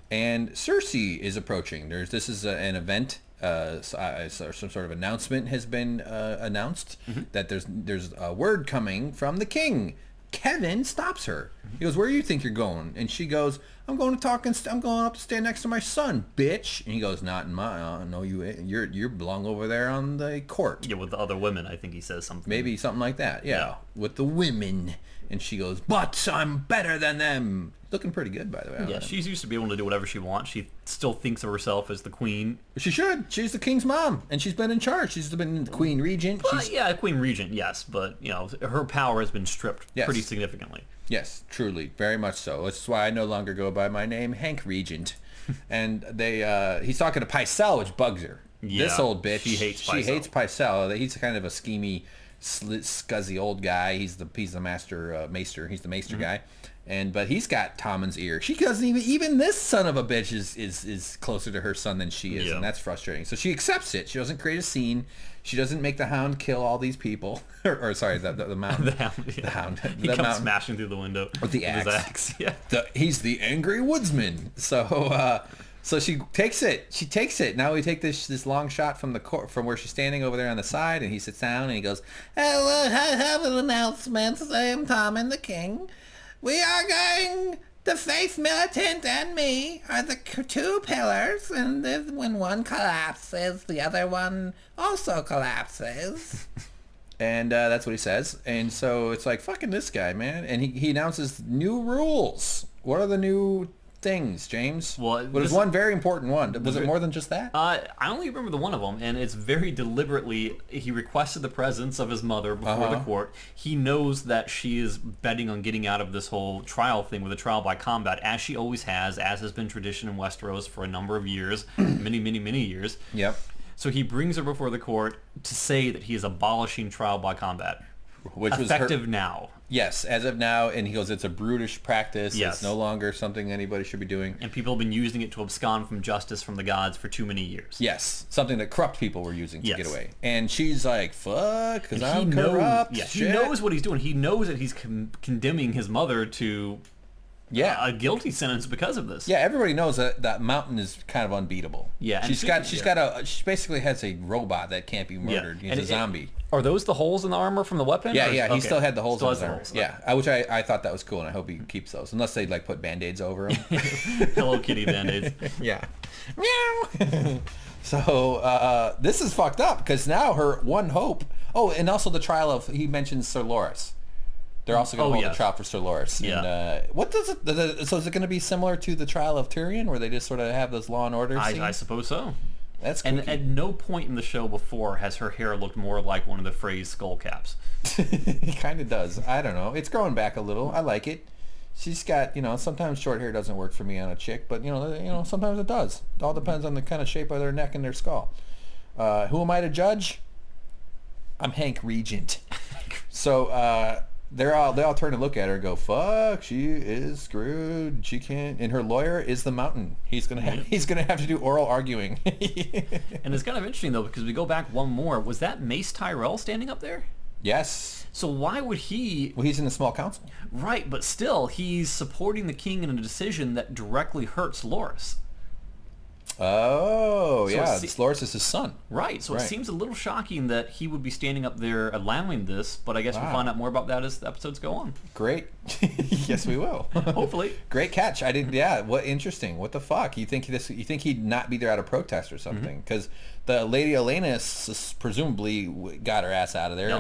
And Cersei is approaching. This is an event. Some sort of announcement has been announced that there's a word coming from the king. Kevin stops her. He goes, "Where do you think you're going?" And she goes, "I'm going to talk and I'm going up to stand next to my son, bitch." And he goes, "Not in my. No, you belong over there on the court." Yeah, with the other women. I think he says something. Maybe something like that. Yeah, with the women. And she goes, "But I'm better than them." Looking pretty good, by the way. Yeah, she's used to be able to do whatever she wants. She still thinks of herself as the queen. She should. She's the king's mom, and she's been in charge. She's been the queen regent. Yeah, queen regent, yes, but her power has been stripped pretty significantly. Yes, truly, very much so. That's why I no longer go by my name, Hank Regent. And he's talking to Pycelle, which bugs her. Yeah, this old bitch. She hates Pycelle. He's kind of a schemy, scuzzy old guy. He's the master maester. He's the maester guy. But he's got Tommen's ear. She doesn't even this son of a bitch is closer to her son than she is, and that's frustrating. So she accepts it. She doesn't create a scene. She doesn't make the Hound kill all these people. or sorry, the Mountain. The Hound. He the comes smashing through the window with the axe. His axe. Yeah. He's the angry woodsman. So she takes it. She takes it. Now we take this long shot from from where she's standing over there on the side, and he sits down and he goes, "Hello, I have an announcement. I am Tommen the King. We are going, the Faith Militant and me are the two pillars, and when one collapses, the other one also collapses." And that's what he says. And so it's like, fucking this guy, man. And he announces new rules. What are the new things, James? Well, there's one very important one. Was it more than just that? I only remember the one of them, and it's very deliberately, he requested the presence of his mother before the court. He knows that she is betting on getting out of this whole trial thing with a trial by combat, as she always has been tradition in Westeros for a number of years, many, many, many years. Yep. So he brings her before the court to say that he is abolishing trial by combat. Which effective was now. Yes, as of now, and he goes, it's a brutish practice. Yes. It's no longer something anybody should be doing. And people have been using it to abscond from justice from the gods for too many years. Yes, something that corrupt people were using to get away. And she's like, fuck, because I'm corrupt. Yeah, he knows what he's doing. He knows that he's condemning his mother to a guilty sentence because of this. Yeah, everybody knows that Mountain is kind of unbeatable. Yeah, she basically has a robot that can't be murdered. He's a zombie. Are those the holes in the armor from the weapon? Yeah, he still had the holes in his armor. Holes. Yeah, which I thought that was cool, and I hope he keeps those, unless they like put Band-Aids over them. Hello Kitty Band-Aids. Yeah. Meow. So this is fucked up because now her one hope. Oh, and also the trial of, he mentions Sir Loras. They're also going to hold a trial for Sir Loras. Yeah. And, what does it? So is it going to be similar to the trial of Tyrion, where they just sort of have those Law and Order scenes? I suppose so. That's kooky. And at no point in the show before has her hair looked more like one of the Frey's skull caps. It kind of does. I don't know. It's growing back a little. I like it. She's got, sometimes short hair doesn't work for me on a chick, but sometimes it does. It all depends on the kind of shape of their neck and their skull. Who am I to judge? I'm Hank Regent. So they all turn and look at her and go, fuck, she is screwed. She can't. And her lawyer is the Mountain. He's gonna have to do oral arguing. And it's kind of interesting though, because we go back one more. Was that Mace Tyrell standing up there? Yes. So why would he? Well, he's in the small council. Right, but still, he's supporting the king in a decision that directly hurts Loras. Oh, so yeah, Loras is his son. Right, so it seems a little shocking that he would be standing up there allowing this, but I guess we'll find out more about that as the episodes go on. Great. Yes, we will. Hopefully. Great catch. What interesting. What the fuck? You think he'd not be there out of protest or something? Because the Lady Elena presumably got her ass out of there,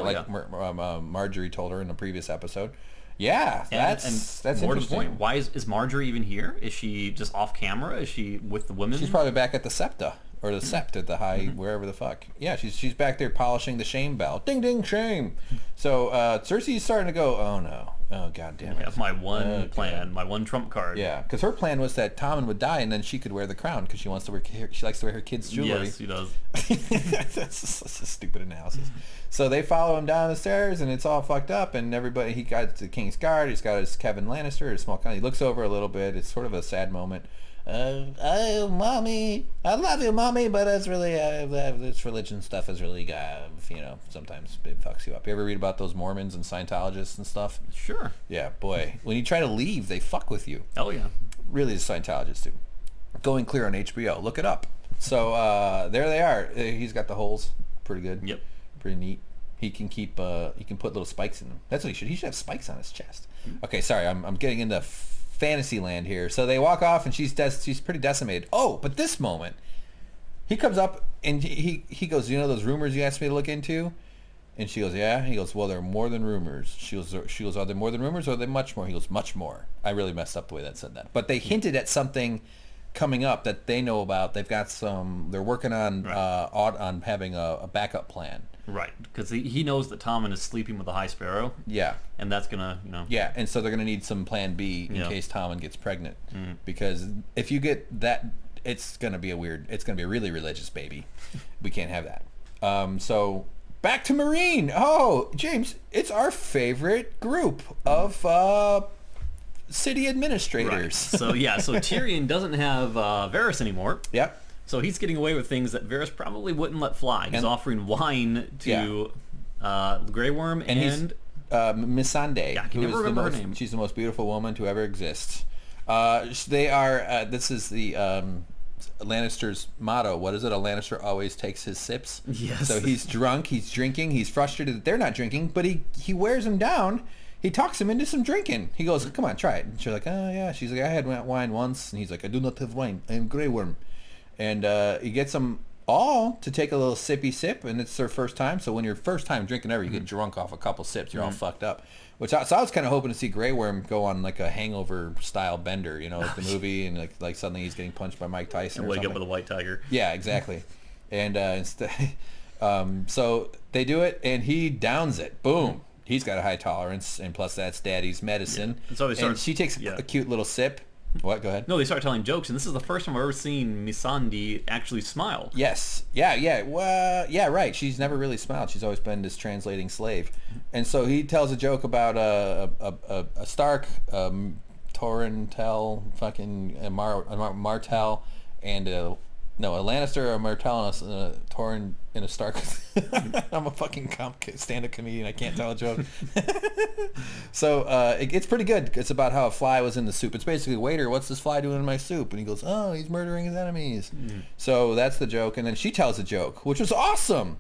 Marjorie told her in the previous episode. Yeah, that's more to the point. Why is Marjorie even here? Is she just off camera? Is she with the women? She's probably back at the Septa or the Sept at the High wherever the fuck. Yeah, she's back there polishing the shame bell. Ding ding shame. So Cersei's starting to go. Oh no. Oh god damn it. Yeah, my one plan, my one trump card. Yeah, because her plan was that Tommen would die and then she could wear the crown because she likes to wear her kids' jewelry. Yes, she does. That's such a stupid analysis. So they follow him down the stairs and it's all fucked up and everybody, he got the King's Guard, he's got his Kevin Lannister, his small he looks over a little bit, it's sort of a sad moment. Oh, mommy, I love you, mommy, but it's really, this religion stuff is really, sometimes it fucks you up. You ever read about those Mormons and Scientologists and stuff? Sure. Yeah, boy, when you try to leave, they fuck with you. Oh, yeah. Really, the Scientologists do. Going Clear on HBO, look it up. So, there they are. He's got the holes, pretty good. Yep. Pretty neat. He can put little spikes in them. That's what he should. He should have spikes on his chest. Okay, sorry, I'm getting into fantasy land here. So they walk off and she's pretty decimated. Oh, but this moment, he comes up and he goes, those rumors you asked me to look into? And she goes, yeah. And he goes, well, they're more than rumors. She goes, are they more than rumors or are they much more? He goes, much more. I really messed up the way that said that. But they hinted at something coming up that they know about. They've got they're working on on having a backup plan. Right, because he knows that Tommen is sleeping with the High Sparrow. Yeah. And that's going to, Yeah, and so they're going to need some plan B in case Tommen gets pregnant. Because if you get that, it's going to be a really religious baby. We can't have that. So back to Meereen. Oh, James, it's our favorite group of city administrators. Right. So Tyrion doesn't have Varys anymore. Yep. So he's getting away with things that Varys probably wouldn't let fly. He's offering wine to Grey Worm and Missandei. Yeah, I can never remember her name. She's the most beautiful woman to ever exist. They are. This is the Lannister's motto. What is it? A Lannister always takes his sips. Yes. So he's drunk. He's drinking. He's frustrated that they're not drinking, but he wears him down. He talks him into some drinking. He goes, "Come on, try it." And she's like, "Oh yeah." She's like, "I had wine once," and he's like, "I do not have wine. I am Grey Worm." And he gets them all to take a little sippy sip, and it's their first time. So when you're first time drinking ever, you get drunk off a couple sips. You're all fucked up. So I was kind of hoping to see Grey Worm go on like a hangover style bender, like the movie, and like suddenly he's getting punched by Mike Tyson. And wake up with a white tiger. Yeah, exactly. And instead, so they do it, and he downs it. Boom. He's got a high tolerance, and plus that's Daddy's medicine. Yeah. So and she takes a cute little sip. What? Go ahead. No, they start telling jokes, and this is the first time I've ever seen Missandei actually smile. Yes. Yeah. Well, yeah, right. She's never really smiled. She's always been this translating slave. And so he tells a joke about a Stark, Torrentel, fucking Martell, and a Lannister, a Martell, and a Torren, and a Stark. I'm a fucking stand-up comedian. I can't tell a joke. So it's pretty good. It's about how a fly was in the soup. It's basically, waiter, what's this fly doing in my soup? And he goes, oh, he's murdering his enemies. So that's the joke. And then she tells a joke, which was awesome.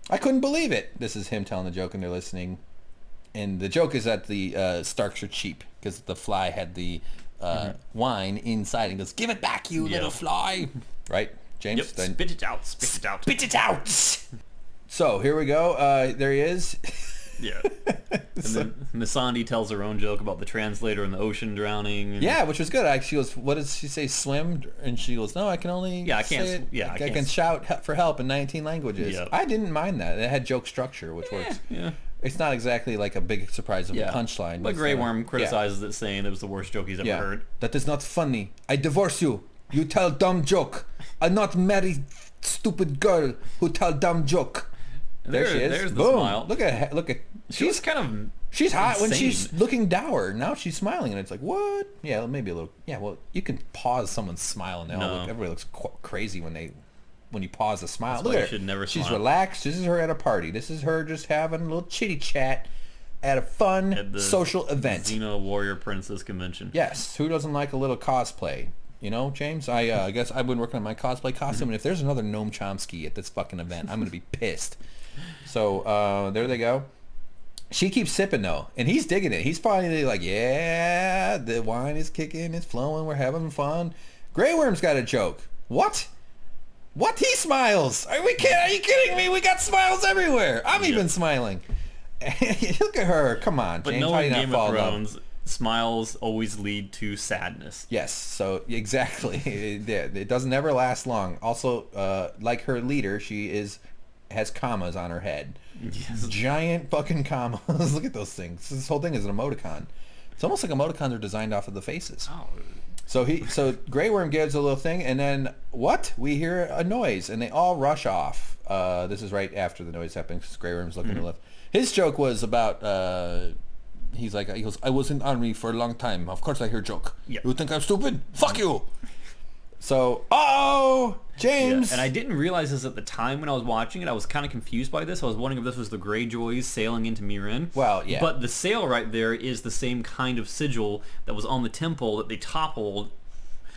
I couldn't believe it. This is him telling the joke, and they're listening. And the joke is that the Starks are cheap because the fly had the wine inside, and goes, give it back, you little fly. Right, James? Yep. Spit it out. Spit it out. Spit it out. So here we go. There he is. Yeah. And then Missandei tells her own joke about the translator in the ocean drowning. Yeah, which was good. She goes, what does she say, swim? And she goes, no, I can only I can't I can shout for help in 19 languages. Yep. I didn't mind that. It had joke structure, which works. Yeah. It's not exactly like a big surprise of a punchline. But Grey Worm criticizes it, saying it was the worst joke he's ever heard. That is not funny. I divorce you. You tell dumb joke. I not marry stupid girl who tell dumb joke. There she is. There's the Boom. smile. Look at. She's kind of. She's hot insane. when she's looking dour. Now she's smiling, and it's like, what? Yeah, maybe a little. Yeah, well, you can pause someone's smile, and everybody looks crazy when you pause a smile. Look at her. Should never She's smile. relaxed. This is her at a party. This is her just having a little chitty chat at a fun social event. Xena Warrior Princess Convention. Yes. Who doesn't like a little cosplay? James? I guess I've been working on my cosplay costume, and if there's another Noam Chomsky at this fucking event, I'm going to be pissed. So there they go. She keeps sipping, though, and he's digging it. He's finally like, yeah, the wine is kicking, it's flowing, we're having fun. Grey Worm's got a joke. What? What? He smiles. Are you kidding me? We got smiles everywhere. I'm even smiling. Look at her. Come on, But James. no How do you Game not of fall Thrones, smiles always lead to sadness. Yes, so exactly. It doesn't ever last long. Also, like her leader, she has commas on her head. Yes. Giant fucking commas. Look at those things. This whole thing is an emoticon. It's almost like emoticons are designed off of the faces. Oh. So Grey Worm gives a little thing, and then what? We hear a noise, and they all rush off. This is right after the noise happens, because Grey Worm's looking to the left. His joke was about... he goes, I was in army for a long time. Of course I hear joke. Yep. You think I'm stupid? Fuck you! So, James! Yeah, and I didn't realize this at the time when I was watching it. I was kind of confused by this. I was wondering if this was the Greyjoys sailing into Meereen. Well, yeah. But the sail right there is the same kind of sigil that was on the temple that they toppled.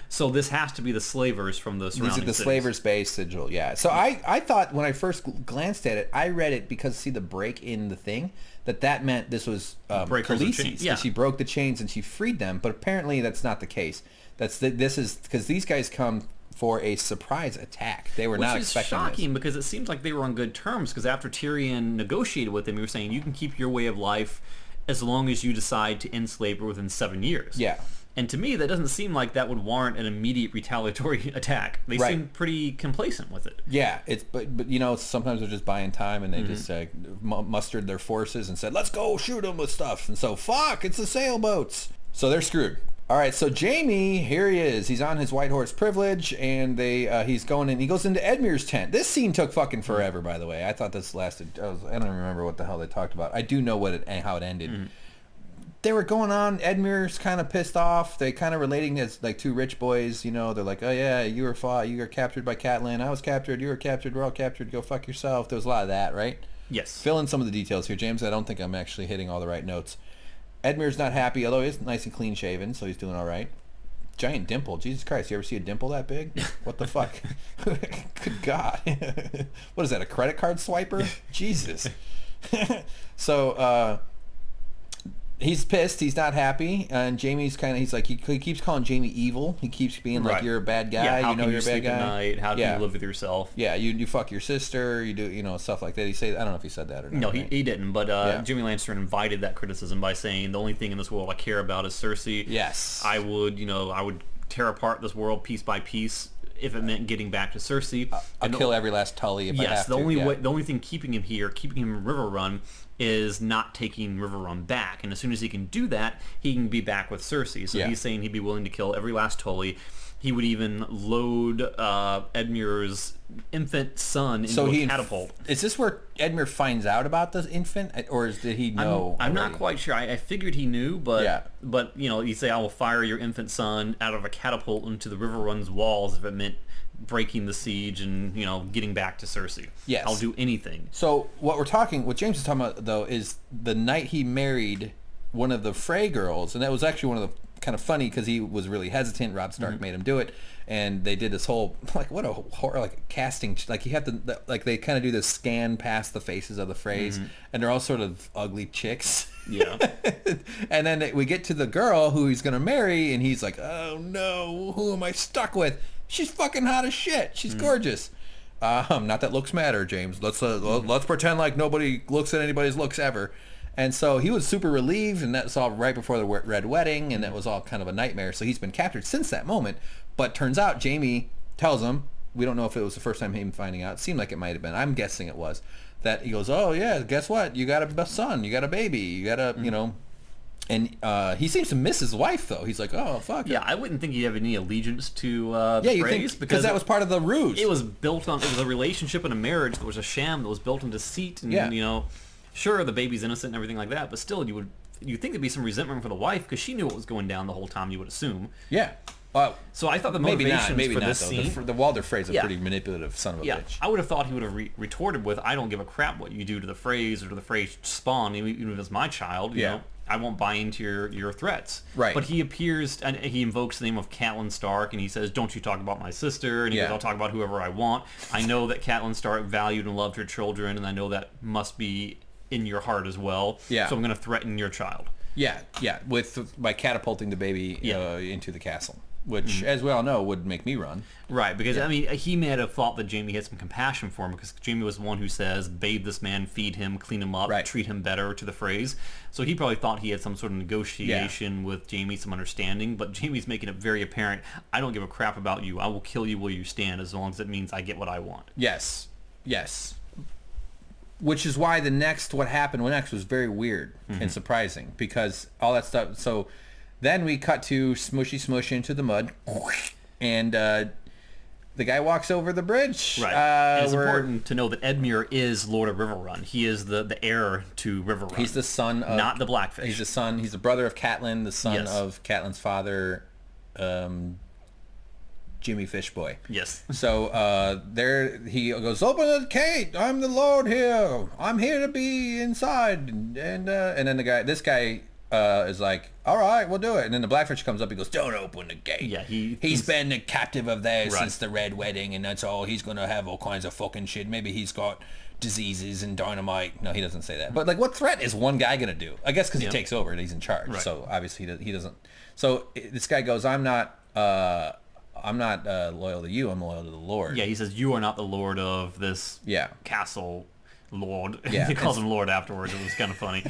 So this has to be the slavers from the surrounding These are the cities. slavers' base sigil, yeah. So I thought when I first glanced at it, I read it because, see the break in the thing, that meant this was Khaleesi's. Yeah. She broke the chains and she freed them, but apparently that's not the case. This is because these guys come for a surprise attack. They were not expecting this. Which is shocking because it seems like they were on good terms, because after Tyrion negotiated with him, he was saying you can keep your way of life as long as you decide to end slavery within 7 years. Yeah. And to me, that doesn't seem like that would warrant an immediate retaliatory attack. They seem pretty complacent with it. Yeah, but sometimes they're just buying time, and they just mustered their forces and said, let's go shoot them with stuff. And so, fuck, it's the sailboats. So they're screwed. All right, so Jaime, here he is. He's on his white horse privilege, and he's going in. He goes into Edmure's tent. This scene took fucking forever, by the way. I thought this lasted. I don't remember what the hell they talked about. I do know how it ended. they were going on. Edmure's kind of pissed off. They kind of relating as like two rich boys, you know. They're like, oh yeah, you were captured by Catelyn. I was captured. You were captured. We're all captured. Go fuck yourself. There was a lot of that, right? Yes. Fill in some of the details here, James. I don't think I'm actually hitting all the right notes. Edmure's not happy, although he's nice and clean shaven, so he's doing all right. Giant dimple. Jesus Christ, you ever see a dimple that big? What the fuck? Good God. What is that, a credit card swiper? Jesus. So, he's pissed. He's not happy. And Jaime's kind of, he's like, he keeps calling Jaime evil. He keeps being like, you're a bad guy. Yeah, how you know can you're a bad sleep guy. at night? How can you live with yourself? Yeah, you fuck your sister. You do, you know, stuff like that. He say, I don't know if he said that or not. No, right? he didn't. But Jaime Lannister invited that criticism by saying, the only thing in this world I care about is Cersei. Yes. I would tear apart this world piece by piece if it meant getting back to Cersei. I'll kill every last Tully if I have to. The only thing keeping him here, keeping him in Riverrun, is not taking Riverrun back. And as soon as he can do that, he can be back with Cersei. So he's saying he'd be willing to kill every last Tully. He would even load Edmure's infant son into a catapult. Is this where Edmure finds out about the infant, or did he know? I'm not quite sure. I figured he knew, but you know, you say I will fire your infant son out of a catapult into the Riverrun's walls if it meant breaking the siege and, you know, getting back to Cersei. Yes, I'll do anything. So what James is talking about though is the night he married one of the Frey girls, and that was actually one of the kind of funny because he was really hesitant. Robb Stark made him do it, and they did this whole like what a horror like casting like you have to like they kind of do this scan past the faces of the Freys, and they're all sort of ugly chicks. Yeah. And then we get to the girl who he's gonna marry, and he's like, oh no, who am I stuck with? She's fucking hot as shit. She's gorgeous. Not that looks matter, James. Let's pretend like nobody looks at anybody's looks ever. And so he was super relieved, and that's all right before the Red Wedding, and that was all kind of a nightmare. So he's been captured since that moment. But turns out Jaime tells him, we don't know if it was the first time him finding out. It seemed like it might have been. I'm guessing it was. That he goes, oh yeah, guess what? You got a son. You got a baby. You got a, you know. And he seems to miss his wife, though. He's like, oh, fuck. Yeah, I wouldn't think he'd have any allegiance to the you Freys, think, because that was part of the ruse. It was a relationship and a marriage that was a sham that was built in deceit, and you know, sure, the baby's innocent and everything like that, but still, you think there'd be some resentment for the wife because she knew what was going down the whole time. You would assume. Yeah. So I thought the motivations maybe for not, this scene... The Walder Frey's a pretty manipulative son of a bitch. I would have thought he would have retorted with, I don't give a crap what you do to the Freys or to the Frey spawn, even if it's my child, you know. I won't buy into your threats. Right. But he appears, and he invokes the name of Catelyn Stark, and he says, don't you talk about my sister, and he goes, I'll talk about whoever I want. I know that Catelyn Stark valued and loved her children, and I know that must be in your heart as well. Yeah. So I'm going to threaten your child. Yeah, by catapulting the baby into the castle. Which, as we all know, would make me run. Right, because, I mean, he may have thought that Jaime had some compassion for him, because Jaime was the one who says, bathe this man, feed him, clean him up, treat him better, to the phrase. So he probably thought he had some sort of negotiation with Jaime, some understanding, but Jaime's making it very apparent, I don't give a crap about you. I will kill you where you stand, as long as it means I get what I want. Yes. Which is why what happened next was very weird and surprising, because all that stuff, so... Then we cut to smush into the mud, and the guy walks over the bridge. Right. And it's important to know that Edmure is Lord of Riverrun. He is the heir to Riverrun. He's the son of... Not the Blackfish. He's the son. He's the brother of Catelyn, the son of Catelyn's father, Jimmy Fishboy. Yes. So there he goes, open the gate. I'm the Lord here. I'm here to be inside. And then this guy is like, all right, we'll do it. And then the Blackfish comes up. He goes, don't open the gate. Yeah, he's been a captive of theirs since the Red Wedding, and that's all. He's gonna have all kinds of fucking shit. Maybe he's got diseases and dynamite. No, he doesn't say that. But like, what threat is one guy gonna do? I guess because he takes over and he's in charge. Right. So obviously he doesn't. So this guy goes, I'm not loyal to you. I'm loyal to the Lord. Yeah, he says, you are not the Lord of this castle, Lord. Yeah, he calls him Lord afterwards. It was kind of funny.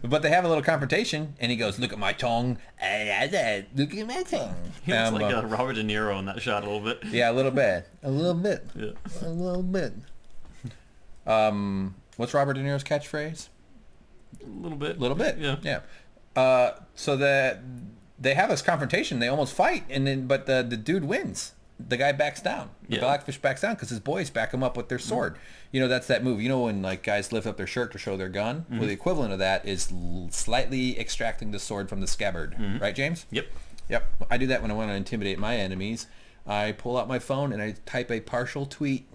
But they have a little confrontation, and he goes, look at my tongue. Look at my tongue. He looks like Robert De Niro in that shot a little bit. Yeah, a little bit. What's Robert De Niro's catchphrase? A little bit. Yeah. So they have this confrontation. They almost fight, but the dude wins. the guy backs down. The Blackfish backs down because his boys back him up with their sword. You know, that's that move. You know when like guys lift up their shirt to show their gun? Well, the equivalent of that is slightly extracting the sword from the scabbard. Right, James? Yep. I do that when I want to intimidate my enemies. I pull out my phone and I type a partial tweet.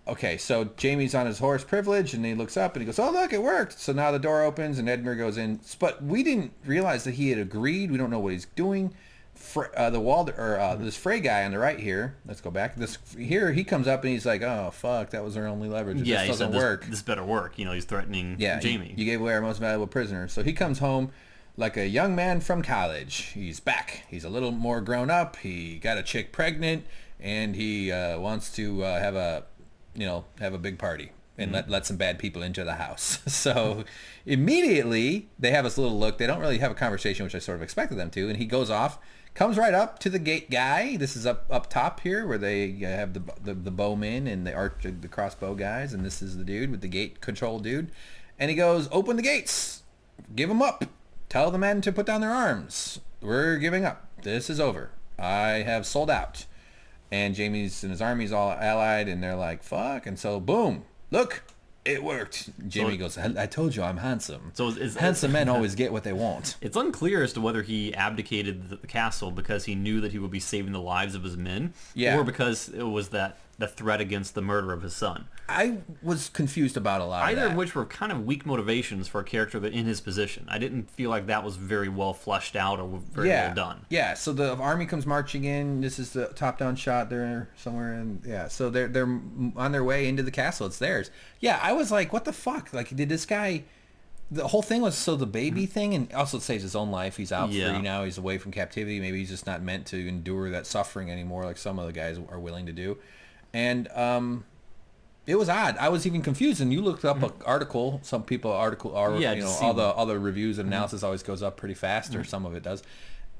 Okay, so Jaime's on his horse privilege, and he looks up and he goes, "Oh, look, it worked." So now the door opens and Edmure goes in. But we didn't realize that he had agreed. We don't know what he's doing. This Frey guy on the right here. Let's go back. He comes up and he's like, "Oh fuck, that was our only leverage. This doesn't work. This better work." You know, he's threatening Jaime. You gave away our most valuable prisoner. So he comes home like a young man from college. He's back. He's a little more grown up. He got a chick pregnant, and he wants to have a big party and let some bad people into the house. So immediately they have this little look. They don't really have a conversation, which I sort of expected them to. And he goes off, comes right up to the gate guy. This is up top here where they have the bowmen and the crossbow guys. And this is the dude with the gate control dude. And he goes, "Open the gates. Give them up. Tell the men to put down their arms. We're giving up. This is over. I have sold out." And Jaime's and his army's all allied, and they're like, "Fuck!" And so, boom! Look, it worked. Jaime goes, "I told you I'm handsome." So handsome men always get what they want. It's unclear as to whether he abdicated the castle because he knew that he would be saving the lives of his men, or because it was the threat against the murder of his son. I was confused about a lot Either of that. of which were kind of weak motivations for a character that in his position. I didn't feel like that was very well fleshed out or very well done. Yeah, so the army comes marching in. This is the top-down shot. They're somewhere in... Yeah, so they're on their way into the castle. It's theirs. Yeah, I was like, what the fuck? Like, did this guy... The whole thing was the baby thing, and also it saves his own life. He's out free now. He's away from captivity. Maybe he's just not meant to endure that suffering anymore like some of the guys are willing to do. And it was odd. I was even confused. And you looked up an article. Some people all the reviews and analysis always goes up pretty fast, or some of it does.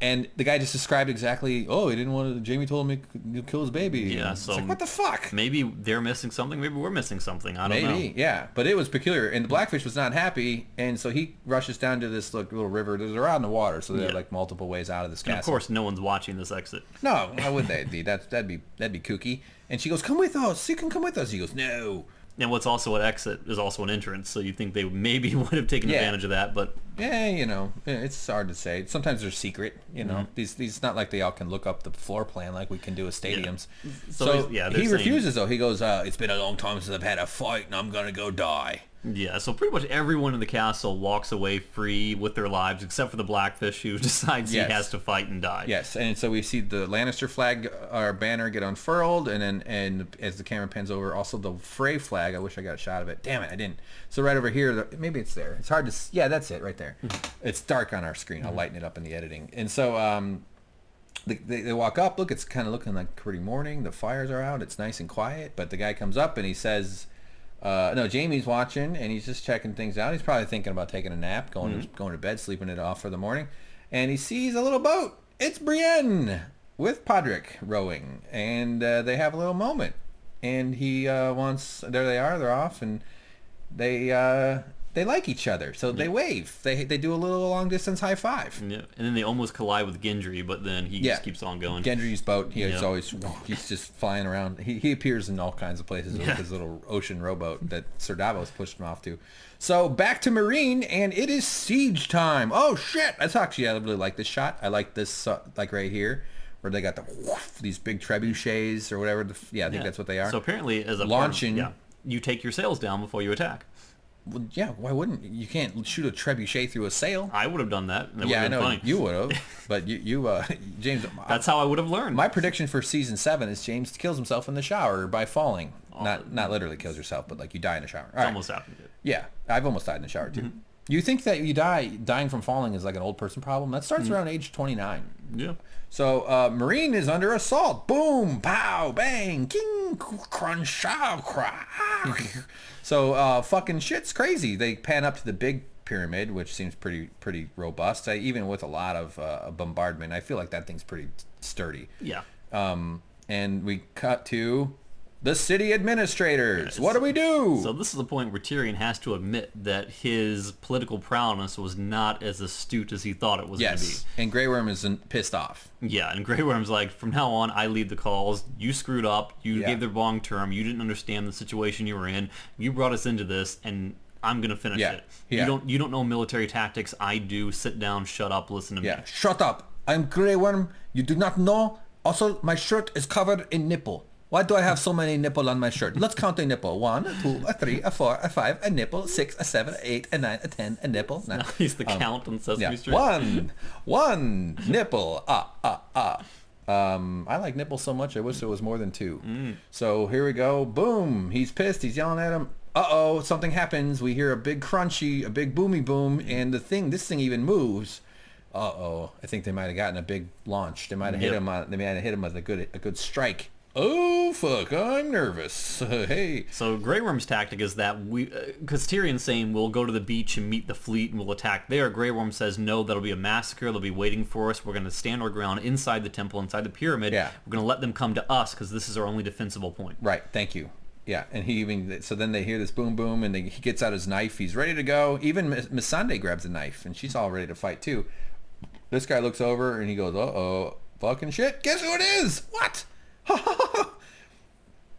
And the guy just described exactly, he didn't want to, Jaime told him to kill his baby. Yeah, so... It's like, what the fuck? Maybe they're missing something. Maybe we're missing something. I don't know. Maybe, yeah. But it was peculiar. And the Blackfish was not happy. And so he rushes down to this little river. They're out in the water, so they're like multiple ways out of this castle. And of course, no one's watching this exit. No, why would they be? That'd be kooky. And she goes, "Come with us. You can come with us." He goes, "No." And what's also an exit is also an entrance, so you think they maybe would have taken advantage of that, but... Yeah, it's hard to say. Sometimes they're secret, These not like they all can look up the floor plan like we can do with stadiums. Yeah. So he refuses, though. He goes, "It's been a long time since I've had a fight, and I'm going to go die." Yeah, so pretty much everyone in the castle walks away free with their lives, except for the Blackfish, who decides he has to fight and die. Yes, and so we see the Lannister flag, our banner, get unfurled, and as the camera pans over, also the Frey flag. I wish I got a shot of it. Damn it, I didn't. So right over here, maybe it's there. It's hard to see. Yeah, that's it right there. It's dark on our screen. I'll lighten it up in the editing. And so they walk up. Look, it's kind of looking like pretty morning. The fires are out. It's nice and quiet. But the guy comes up and he says... no, Jaime's watching, and he's just checking things out. He's probably thinking about taking a nap, going to bed, sleeping it off for the morning. And he sees a little boat. It's Brienne with Podrick rowing. And they have a little moment. And he wants... There they are. They're off, and they like each other. So they wave. They do a little long-distance high five. Yeah. And then they almost collide with Gendry, but then he just keeps on going. Gendry's boat, he's just flying around. He appears in all kinds of places with his little ocean rowboat that Sir Davos pushed him off to. So back to Meereen, and it is siege time. Oh, shit. I really like this shot. I like this, like right here, where they got these big trebuchets or whatever. I think that's what they are. So apparently, as a launching, you take your sails down before you attack. Well, yeah, why wouldn't you? You can't shoot a trebuchet through a sail. I would have done that. I know funny. You would have, but you James. That's how I would have learned. My prediction for season 7 is James kills himself in the shower by falling. Not literally kills yourself, but like you die in the shower. It's almost happened. Yeah, I've almost died in the shower too. You think that dying from falling is like an old person problem? That starts around age 29. Yeah. So Meereen is under assault. Boom, pow, bang, king, crunch, cry. So fucking shit's crazy. They pan up to the big pyramid, which seems pretty robust. Even with a lot of bombardment, I feel like that thing's pretty sturdy. Yeah. And we cut to the city administrators. What do we do? So this is the point where Tyrion has to admit that his political prowess was not as astute as he thought it was going to be. And Grey Worm is pissed off. Yeah, and Grey Worm's like, from now on, I lead the calls. You screwed up. You gave the wrong term. You didn't understand the situation you were in. You brought us into this, and I'm going to finish it. Yeah. You don't know military tactics. I do. Sit down, shut up, listen to me. Shut up. I'm Grey Worm. You do not know. Also, my shirt is covered in nipple. Why do I have so many nipple on my shirt? Let's count a nipple. 1, 2, 3, 4, 5, a nipple, 6, 7, 8, 9, 10, a nipple. Now he's the count on Sesame Street. One nipple. I like nipple so much, I wish it was more than 2. So here we go. Boom. He's pissed. He's yelling at him. Uh-oh, something happens. We hear a big crunchy, a big boomy boom, and this thing even moves. Uh-oh. I think they might have gotten a big launch. They might have hit him with a good strike. Oh, fuck, I'm nervous. Hey. So Grey Worm's tactic is that because Tyrion's saying we'll go to the beach and meet the fleet and we'll attack there. Grey Worm says, no, that'll be a massacre. They'll be waiting for us. We're going to stand our ground inside the temple, inside the pyramid. Yeah. We're going to let them come to us because this is our only defensible point. Right, thank you. Yeah, and so then they hear this boom boom, and he gets out his knife. He's ready to go. Even Missandei grabs a knife, and she's all ready to fight too. This guy looks over, and he goes, uh-oh, fucking shit. Guess who it is? What?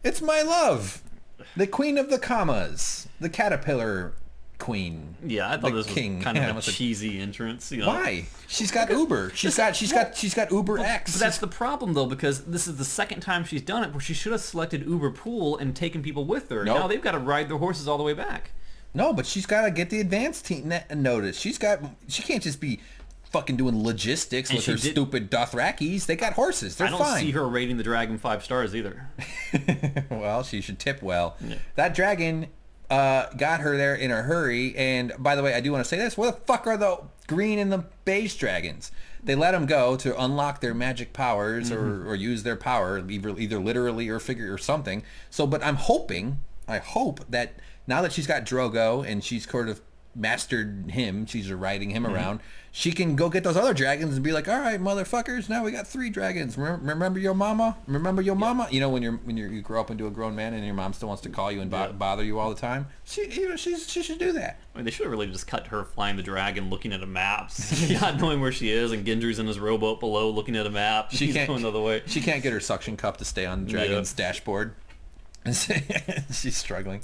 It's my love, the queen of the commas, the caterpillar queen. Yeah, I thought this was kind of a cheesy entrance. You know? Why? She's got Uber. She's got Uber X. But that's the problem though, because this is the second time she's done it, where she should have selected Uber Pool and taken people with her. Nope. Now they've got to ride their horses all the way back. No, but she's got to get the advanced team notice. She can't just be fucking doing logistics with her stupid Dothrakis. They got horses. They're fine. I don't see her rating the dragon 5 stars either. Well, she should tip well. Yeah. That dragon got her there in a hurry. And by the way, I do want to say this. Where the fuck are the green and the beige dragons? They let them go to unlock their magic powers or use their power, either literally or figure or something. So, but I hope that now that she's got Drogo and she's sort of mastered him, she's riding him around, she can go get those other dragons and be like, all right, motherfuckers, now we got 3 dragons. Remember your mama? Mama? You know, when you grow up into a grown man and your mom still wants to call you and bother you all the time, she should do that. I mean, they should have really just cut her flying the dragon, looking at a map, not knowing where she is, and Gendry's in his rowboat below looking at a map. She's going the other way. She can't get her suction cup to stay on the dragon's dashboard. She's struggling.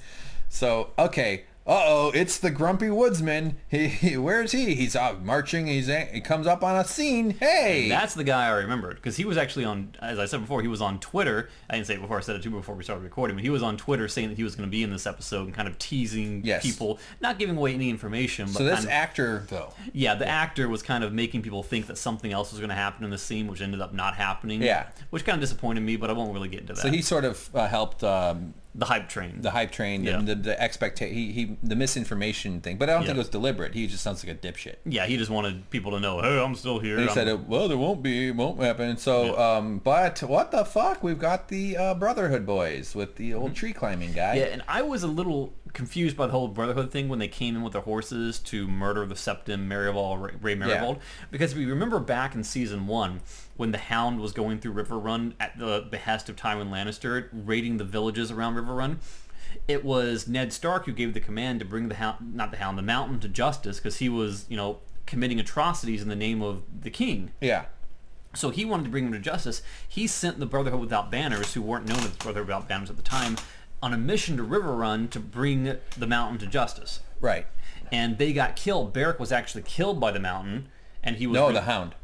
So, okay. Uh-oh, it's the grumpy woodsman. Where is he? He's out marching. He comes up on a scene. Hey! And that's the guy I remembered, because he was actually on, as I said before, he was on Twitter. I didn't say it before, I said it too before we started recording, but he was on Twitter saying that he was going to be in this episode and kind of teasing people, not giving away any information. But so this actor, though. Yeah, the actor was kind of making people think that something else was going to happen in the scene, which ended up not happening. Yeah. Which kind of disappointed me, but I won't really get into that. So he sort of helped... the hype train. Yeah. The expectation, the misinformation thing. But I don't think it was deliberate. He just sounds like a dipshit. Yeah, he just wanted people to know, hey, I'm still here. And he said, well, there won't happen. So, but what the fuck? We've got the Brotherhood boys with the old tree climbing guy. Yeah, and I was a little confused by the whole Brotherhood thing when they came in with their horses to murder the Septim Ray Marigold. Because if you remember back in season 1, when the Hound was going through Riverrun at the behest of Tywin Lannister, raiding the villages around Riverrun, it was Ned Stark who gave the command to bring the Mountain to justice, because he was, committing atrocities in the name of the king. Yeah. So he wanted to bring him to justice. He sent the Brotherhood Without Banners, who weren't known as the Brotherhood Without Banners at the time, on a mission to Riverrun to bring the Mountain to justice. Right. And they got killed. Beric was actually killed by the Mountain, and he was... No, the Hound.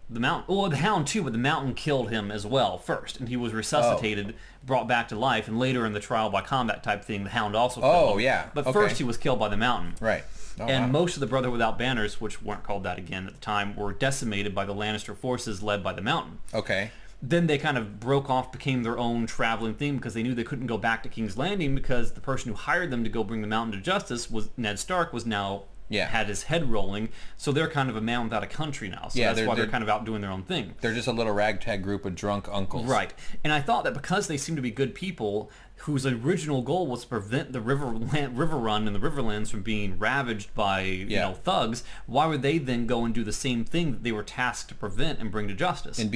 The Mountain... Well, the Hound too, but the Mountain killed him as well first, and he was resuscitated, brought back to life, and later in the trial by combat type thing, the Hound also killed him. Oh, yeah. But first he was killed by the Mountain. Right. Oh, and most of the Brotherhood Without Banners, which weren't called that again at the time, were decimated by the Lannister forces led by the Mountain. Okay. Then they kind of broke off, became their own traveling thing, because they knew they couldn't go back to King's Landing, because the person who hired them to go bring the Mountain to justice, was Ned Stark, was now had his head rolling. So they're kind of a man without a country now. So that's why they're kind of out doing their own thing. They're just a little ragtag group of drunk uncles. Right. And I thought that because they seem to be good people whose original goal was to prevent the Riverrun and the Riverlands from being ravaged by thugs, why would they then go and do the same thing that they were tasked to prevent and bring to justice? And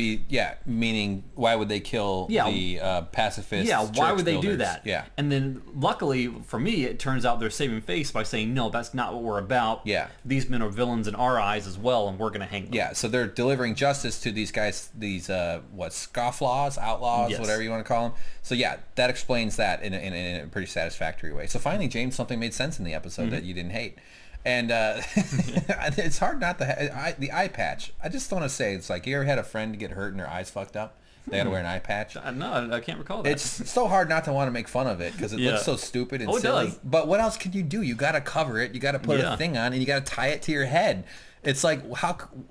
meaning why would they kill the pacifists? Yeah, why would they do that? Yeah. And then luckily for me, it turns out they're saving face by saying, no, that's not what we're about. Yeah. These men are villains in our eyes as well, and we're going to hang them. Yeah, so they're delivering justice to these guys, these scofflaws, outlaws, whatever you want to call them. So yeah, that explains that in a pretty satisfactory way. So finally, James, something made sense in the episode that you didn't hate. And it's hard not to the eye patch. I just want to say, it's like, you ever had a friend get hurt and their eyes fucked up? They had to wear an eye patch. No, I can't recall that. It's so hard not to want to make fun of it because it looks so stupid and silly. It does. But what else can you do? You got to cover it. You got to put a thing on, and you got to tie it to your head. It's like,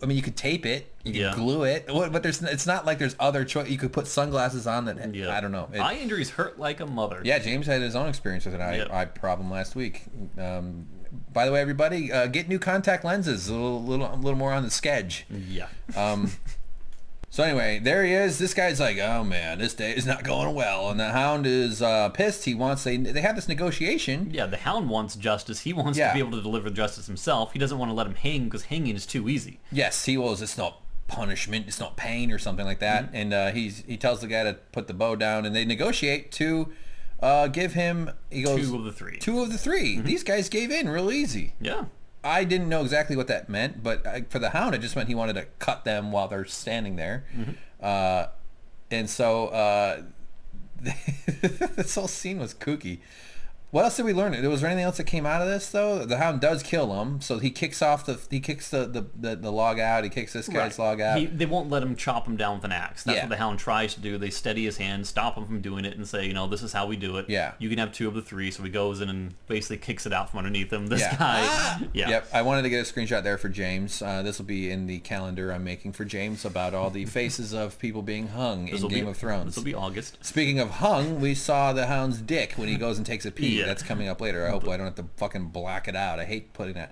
you could tape it, you could glue it, but it's not like there's other choice. You could put sunglasses on that. I don't know. Eye injuries hurt like a mother. Yeah, James had his own experience with an eye problem last week. By the way, everybody, get new contact lenses. A little more on the sketch. Yeah. So anyway, there he is. This guy's like, oh man, this day is not going well. And the Hound is pissed. He wants, they have this negotiation. Yeah, the Hound wants justice. He wants to be able to deliver justice himself. He doesn't want to let him hang because hanging is too easy. Yes, he was. It's not punishment. It's not pain or something like that. And he tells the guy to put the bow down, and they negotiate to give him, he goes, 2 of the 3. 2 of the 3. These guys gave in real easy. Yeah. I didn't know exactly what that meant, but for the Hound, it just meant he wanted to cut them while they're standing there. And so this whole scene was kooky. What else did we learn? Was there anything else that came out of this, though? The Hound does kill him, so he kicks the log out. He kicks this guy's log out. They won't let him chop him down with an axe. That's what the Hound tries to do. They steady his hand, stop him from doing it, and say, this is how we do it. Yeah. You can have 2 of the 3, so he goes in and basically kicks it out from underneath him. This guy. Yep. I wanted to get a screenshot there for James. This will be in the calendar I'm making for James about all the faces of people being hung in Game of Thrones. This will be August. Speaking of hung, we saw the Hound's dick when he goes and takes a pee. That's coming up later. I hope I don't have to fucking black it out. I hate putting that.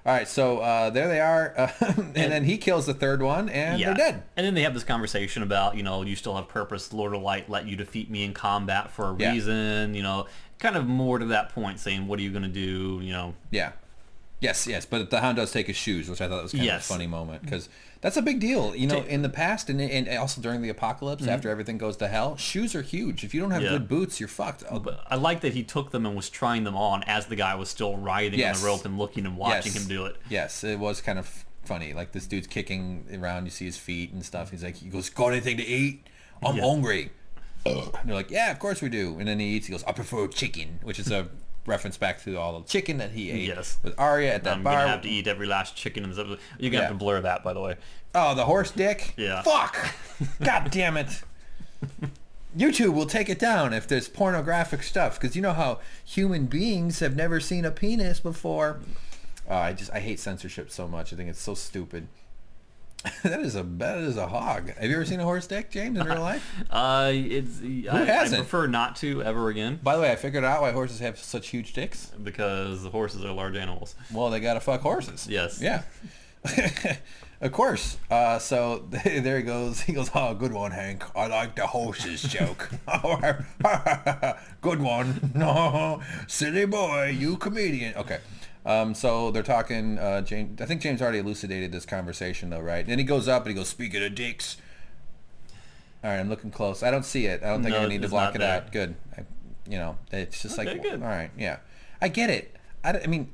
All right, so there they are, and then he kills the 3rd one, and they're dead. And then they have this conversation about, you still have purpose. Lord of Light let you defeat me in combat for a reason. Kind of more to that point, saying, "What are you going to do?" Yeah. Yes. But the Hound does take his shoes, which I thought was kind of a funny moment because that's a big deal. In the past and also during the apocalypse, after everything goes to hell, shoes are huge. If you don't have good boots, you're fucked. But I like that he took them and was trying them on as the guy was still writhing on the rope and looking and watching him do it. Yes, it was kind of funny. Like this dude's kicking around, you see his feet and stuff. He goes, "Got anything to eat? I'm hungry." And they're like, "Yeah, of course we do." And then he eats. He goes, "I prefer chicken," which is a reference back to all the chicken that he ate with Arya at that bar. I'm gonna have to eat every last chicken in this episode. You're gonna have to blur that, by the way. Oh, the horse dick? Yeah. Fuck! God damn it! YouTube will take it down if there's pornographic stuff, because you know how human beings have never seen a penis before. I hate censorship so much. I think it's so stupid. that is a hog. Have you ever seen a horse dick, James, in real life? Who hasn't? I prefer not to ever again. By the way, I figured out why horses have such huge dicks. Because the horses are large animals. Well, they gotta fuck horses. Yes. Yeah. Of course. So there he goes. He goes, "Oh, good one, Hank. I like the horses joke." Good one. No, silly boy, you comedian. Okay. So they're talking, James, I think James already elucidated this conversation though, right? Then he goes up and he goes, "Speaking of dicks." All right, I'm looking close. I don't see it. I don't think I need to block it out. Good. It's just like, good. All right, yeah. I get it. I mean,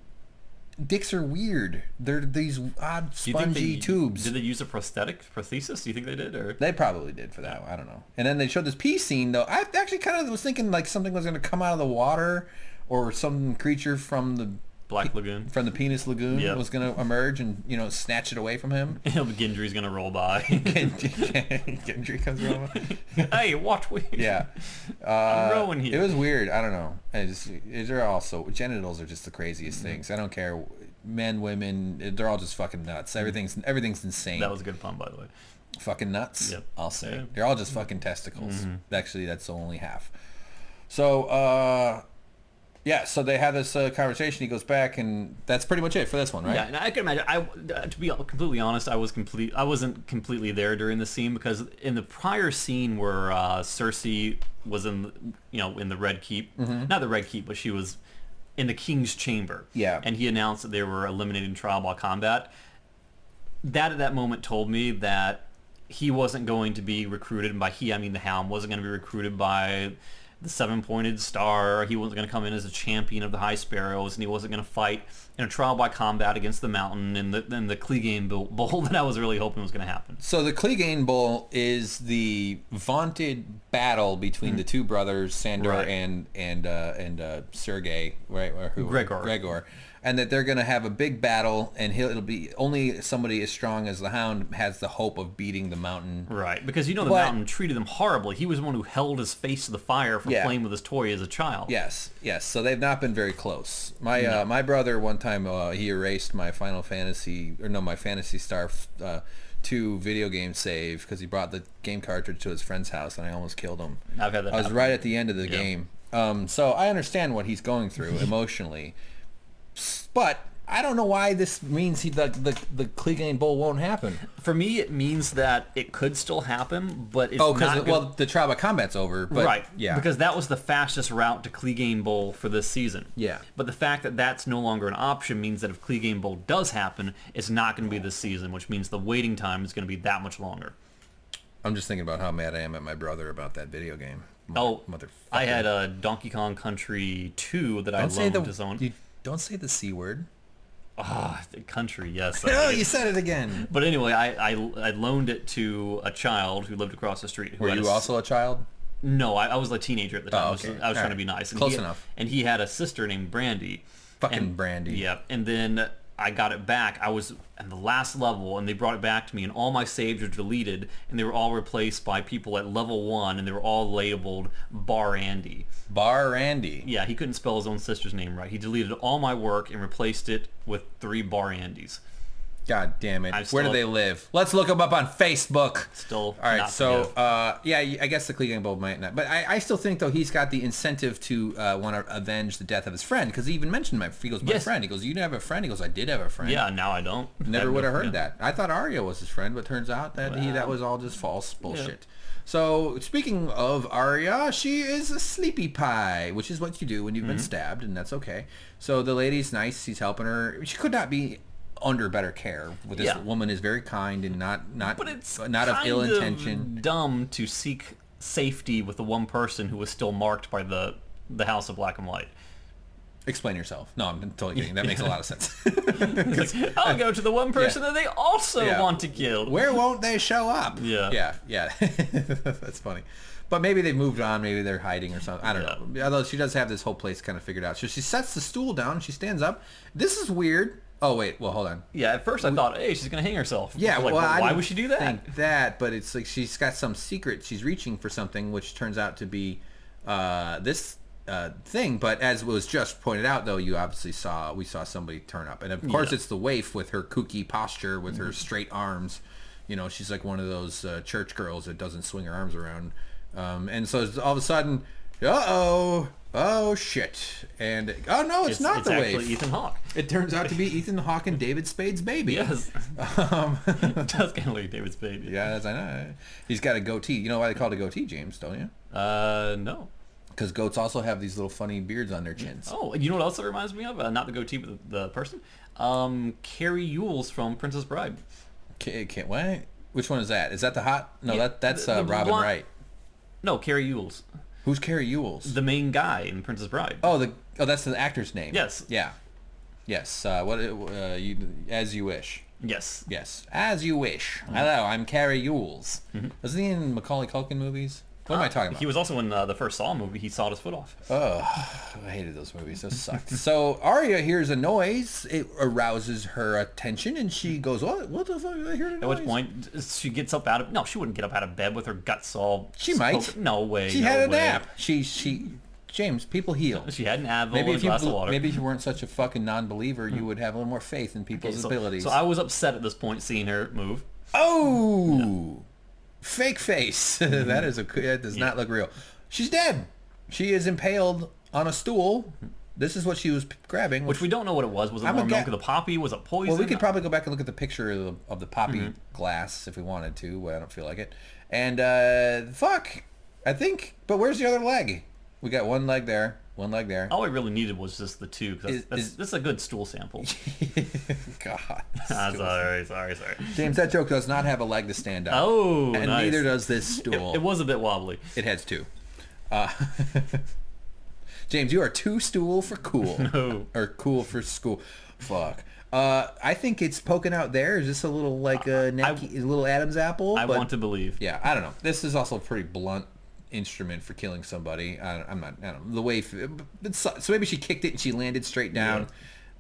dicks are weird. They're these odd spongy tubes. Did they use a prosthesis? Do you think they did? Or they probably did for that one. I don't know. And then they showed this pee scene though. I actually kind of was thinking like something was going to come out of the water or some creature from the Black Lagoon. From the penis lagoon was going to emerge and, snatch it away from him. Gendry's going to roll by. Gendry comes rolling by. Hey, watch me. Yeah. I'm rowing here. It was weird. I don't know. They're also, genitals are just the craziest things. I don't care. Men, women, they're all just fucking nuts. Everything's insane. That was a good pun, by the way. Fucking nuts, yep. I'll say. Yeah. They're all just fucking testicles. Actually, that's only half. So, Yeah, so they have this conversation. He goes back, and that's pretty much it for this one, right? Yeah, and I can imagine. To be completely honest, I wasn't completely there during the scene because in the prior scene where Cersei was in the Red Keep, not the Red Keep, but she was in the King's Chamber. Yeah. And he announced that they were eliminating trial by combat. That at that moment told me that he wasn't going to be recruited, and by he I mean the Hound wasn't going to be recruited by the Seven-Pointed Star. He wasn't going to come in as a champion of the High Sparrows, and he wasn't going to fight in a trial by combat against the Mountain and the Clegane Bowl that I was really hoping was going to happen. So the Clegane Bowl is the vaunted battle between the two brothers, Sandor Right. and Sergei, right? Or who? Gregor. And that they're going to have a big battle, and it'll be only somebody as strong as the Hound has the hope of beating the Mountain. Right, because the Mountain treated him horribly. He was the one who held his face to the fire for playing with his toy as a child. Yes. So they've not been very close. My brother one time he erased my my Fantasy Star 2 video game save because he brought the game cartridge to his friend's house, and I almost killed him. I've had that. I was right at the end of the game. So I understand what he's going through emotionally. But I don't know why this means the Clegane Bowl won't happen. For me, it means that it could still happen, but it's not the trial by combat's over. But, right, yeah. Because that was the fastest route to Clegane Bowl for this season. Yeah. But the fact that that's no longer an option means that if Clegane Bowl does happen, it's not going to be this season, which means the waiting time is going to be that much longer. I'm just thinking about how mad I am at my brother about that video game. Motherfucker. I had a Donkey Kong Country 2 that I loaned his own. Don't say the C word. The country, yes. Oh, you said it again. But anyway, I loaned it to a child who lived across the street. Were you also a child? No, I was a teenager at the time. Oh, okay. I was trying to be nice. And Close enough. And he had a sister named Brandy. Brandy. Yeah, and then I got it back. I was at the last level, and they brought it back to me, and all my saves were deleted, and they were all replaced by people at level 1, and they were all labeled Bar Andy. Bar Andy. Yeah, he couldn't spell his own sister's name right. He deleted all my work and replaced it with 3 Bar Andys. God damn it. Where do they live? Let's look them up on Facebook. Still all right, not so I guess the Clegane Bowl might not. But I still think, though, he's got the incentive to want to avenge the death of his friend, because he even mentioned my friend. He goes, you didn't have a friend? He goes, I did have a friend. Yeah, now I don't. Never would have heard that. I thought Arya was his friend, but turns out that that was all just false bullshit. Yeah. So, speaking of Arya, she is a sleepy pie, which is what you do when you've been stabbed, and that's okay. So the lady's nice. He's helping her. She could not be under better care. This woman is very kind and not of ill intention. Dumb to seek safety with the one person who was still marked by the House of Black and White. Explain yourself. No, I'm totally kidding. That makes a lot of sense. I'll go to the one person that they also want to kill. Where won't they show up? Yeah. That's funny. But maybe they've moved on. Maybe they're hiding or something. I don't know. Although she does have this whole place kind of figured out. So she sets the stool down. She stands up. This is weird. Oh, wait. Well, hold on. Yeah, at first I thought, hey, she's going to hang herself. Yeah, why would she do that? Think that, but it's like she's got some secret. She's reaching for something, which turns out to be this thing. But as was just pointed out, though, we saw somebody turn up. And, of course, it's the waif with her kooky posture, with her straight arms. You know, she's like one of those church girls that doesn't swing her arms around. And so all of a sudden, oh shit, and oh no, it's not the Waif. It's actually Ethan Hawke. It turns out to be Ethan Hawke and David Spade's baby. Yes. It does kind of like David's baby. Yeah, I know. He's got a goatee. You know why they call it a goatee, James, don't you? No. Because goats also have these little funny beards on their chins. Oh, you know what else it reminds me of? Not the goatee, but the person. Carrie Ewells from Princess Bride. What? Which one is that? Is that the hot? No, that's Robin Wright. No, Carrie Ewells. Who's Carrie Ewells? The main guy in Princess Bride. Oh, that's the actor's name. Yes. Yeah. Yes. As you wish. Yes. Yes. As you wish. Hello, I'm Carrie Ewells. Wasn't he in Macaulay Culkin movies? What am I talking about? He was also in the first Saw movie. He sawed his foot off. Oh, I hated those movies. Those sucked. So Arya hears a noise. It arouses her attention, and she goes, "What the fuck? I hear a noise." At which point she gets up out of... No, she wouldn't get up out of bed with her guts all... She might. No way. She had a nap. James, people heal. She had an Advil and a glass of water. Maybe if you weren't such a fucking non-believer, you would have a little more faith in people's abilities. So I was upset at this point seeing her move. Oh! Yeah. Fake face. That does not look real. She's dead. She is impaled on a stool This is what she was grabbing. Which we don't know what it was. Was it more milk of the poppy? Was it poison? Well, we could probably go back and look at the picture of the poppy glass if we wanted to, but I don't feel like it. And, fuck. I think... But where's the other leg? We got one leg there. One leg there. All I really needed was just the two. Cause this is a good stool sample. God. Sorry. James, that joke does not have a leg to stand up. Oh, and nice. neither does this stool. It was a bit wobbly. It has two. James, you are too stool for cool. No. Or cool for school. Fuck. I think it's poking out there. Is this a little like a little Adam's apple? I want to believe. Yeah, I don't know. This is also a pretty blunt instrument for killing somebody. I don't know. The Waif. So maybe she kicked it and she landed straight down. Yeah.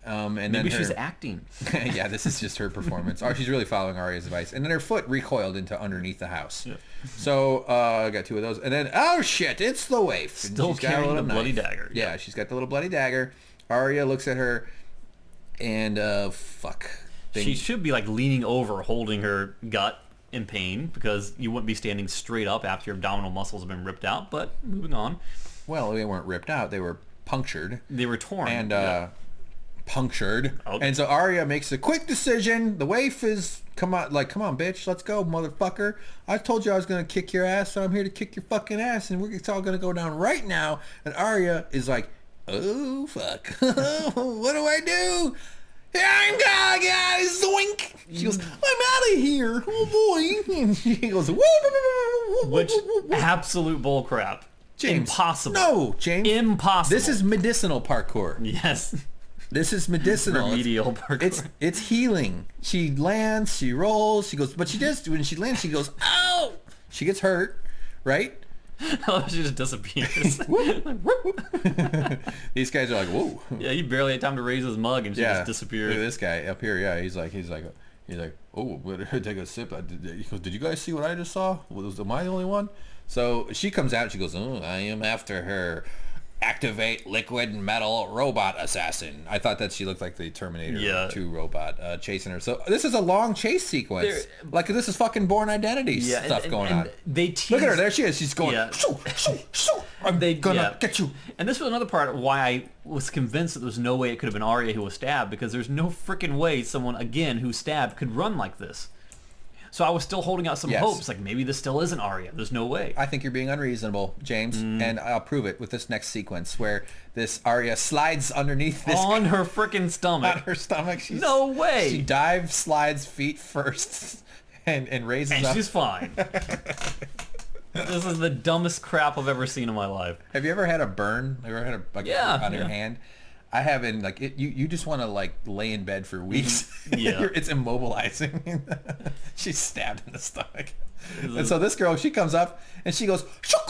And maybe then she's acting. Yeah, this is just her performance. Or she's really following Arya's advice. And then her foot recoiled into underneath the house. Yeah. So I got two of those. And then, oh shit, it's the Waif. Still carrying the bloody dagger. Yeah, she's got the little bloody dagger. Arya looks at her and, fuck. She should be like leaning over, holding her gut in pain, because you wouldn't be standing straight up after your abdominal muscles have been ripped out. But moving on. Well, they weren't ripped out. They were punctured. They were torn. And, punctured. Okay. And so Arya makes a quick decision. The Waif is, come on, bitch, let's go, motherfucker. I told you I was going to kick your ass, so I'm here to kick your fucking ass, and it's all going to go down right now. And Arya is like, oh, fuck. What do I do? Here I'm going, guys, zoink. She goes, I'm out of here. Oh, boy. And she goes, woo. Which, absolute bullcrap. James. Impossible. No, James. Impossible. This is medicinal parkour. Yes. This is medicinal. Remedial parkour. It's healing. She lands, she rolls, she goes, but she does, when she lands, she goes, ow! She gets hurt, right? Oh, she just disappears. These guys are like, whoa. Yeah, he barely had time to raise his mug and she just disappeared. Look at this guy up here. Yeah, he's like, oh, take a sip. He goes, did you guys see what I just saw? Am I the only one? So she comes out. She goes, oh, I am after her. Activate liquid metal robot assassin. I thought that she looked like the Terminator 2 robot chasing her. So this is a long chase sequence. Like this is fucking Born Identity stuff going on. They tease, look at her. There she is. She's going, shoo, shoo, shoo. I'm gonna get you. And this was another part why I was convinced that there was no way it could have been Arya who was stabbed, because there's no freaking way someone, again, who's stabbed could run like this. So I was still holding out some hopes, like maybe this still isn't Arya. There's no way. I think you're being unreasonable, James, and I'll prove it with this next sequence where this Arya slides underneath this... On her freaking stomach. On her stomach. No way! She dives, slides feet first, and raises up. And she's fine. This is the dumbest crap I've ever seen in my life. Have you ever had a burn? Have you ever had a on your hand? I haven't, like, you just want to, like, lay in bed for weeks. Yeah. It's immobilizing. She's stabbed in the stomach. And so this girl, she comes up, and she goes, Shukar!